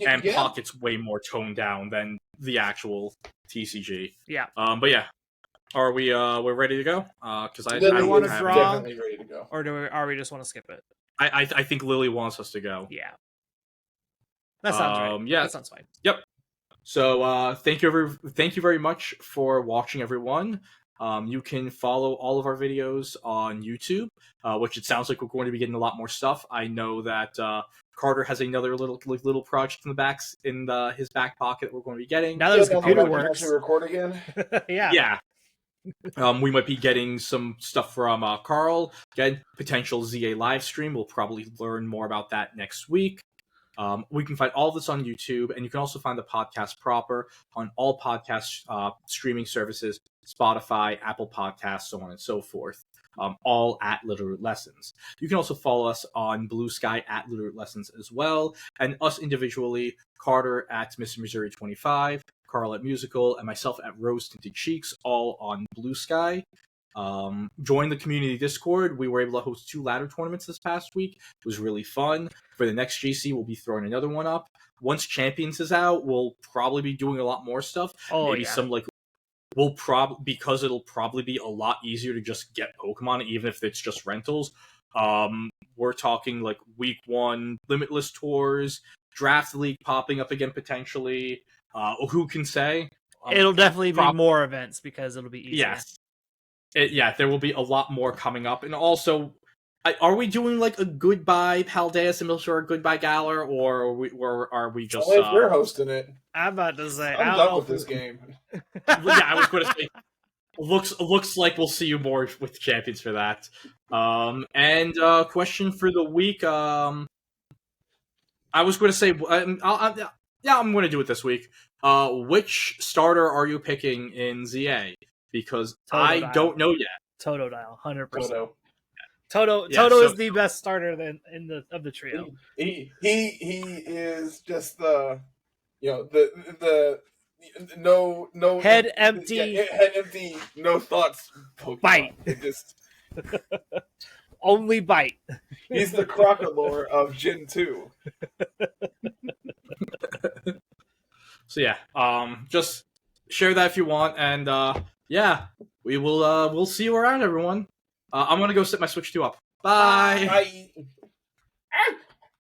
And Pocket's way more toned down than the actual TCG. Yeah. But yeah, are we're ready to go? Because I want to draw, definitely ready to go. or are we just want to skip it? I think Lily wants us to go. Yeah. That sounds right. Yeah, that sounds fine. Yep. So thank you very much for watching, everyone. You can follow all of our videos on YouTube, which it sounds like we're going to be getting a lot more stuff. I know that Carter has another little project in his back pocket that we're going to be getting. Now that his computer works, actually record again. Yeah. We might be getting some stuff from Carl. Again, potential ZA live stream. We'll probably learn more about that next week. We can find all this on YouTube, and you can also find the podcast proper on all podcast streaming services, Spotify, Apple Podcasts, so on and so forth. All at Littleroot Lessons. You can also follow us on Blue Sky at Littleroot Lessons as well, and us individually, Carter at Mr. Missouri 25, Carl at Musical, and myself at Rose Tinted Cheeks, all on Blue Sky. Join the community Discord. We were able to host 2 ladder tournaments this past week. It was really fun. For the next GC, we'll be throwing another one up. Once Champions is out, we'll probably be doing a lot more stuff. Maybe some because it'll probably be a lot easier to just get Pokemon, even if it's just rentals. We're talking like week 1 Limitless tours, Draft League popping up again potentially. Who can say? It'll definitely be more events because it'll be easier. Yes. There will be a lot more coming up. And also, are we doing like a goodbye Paldeus and Milshore, goodbye Galar, or are we just... Only if we're hosting it. I'm about to say... I'm done with this game. I was going to say, looks like we'll see you more with Champions for that. And question for the week, I was going to say... I'm going to do it this week. Which starter are you picking in ZA? Because I don't know yet. Totodile, 100%. Toto. Toto is the best starter of the trio. He is just the no head empty, no thoughts. Pokemon. Bite. Just only bite. He's the Crocodile of Gen 2. So yeah, just share that if you want, and we will we'll see you around, everyone. I'm gonna go set my Switch 2 up. Bye. Bye.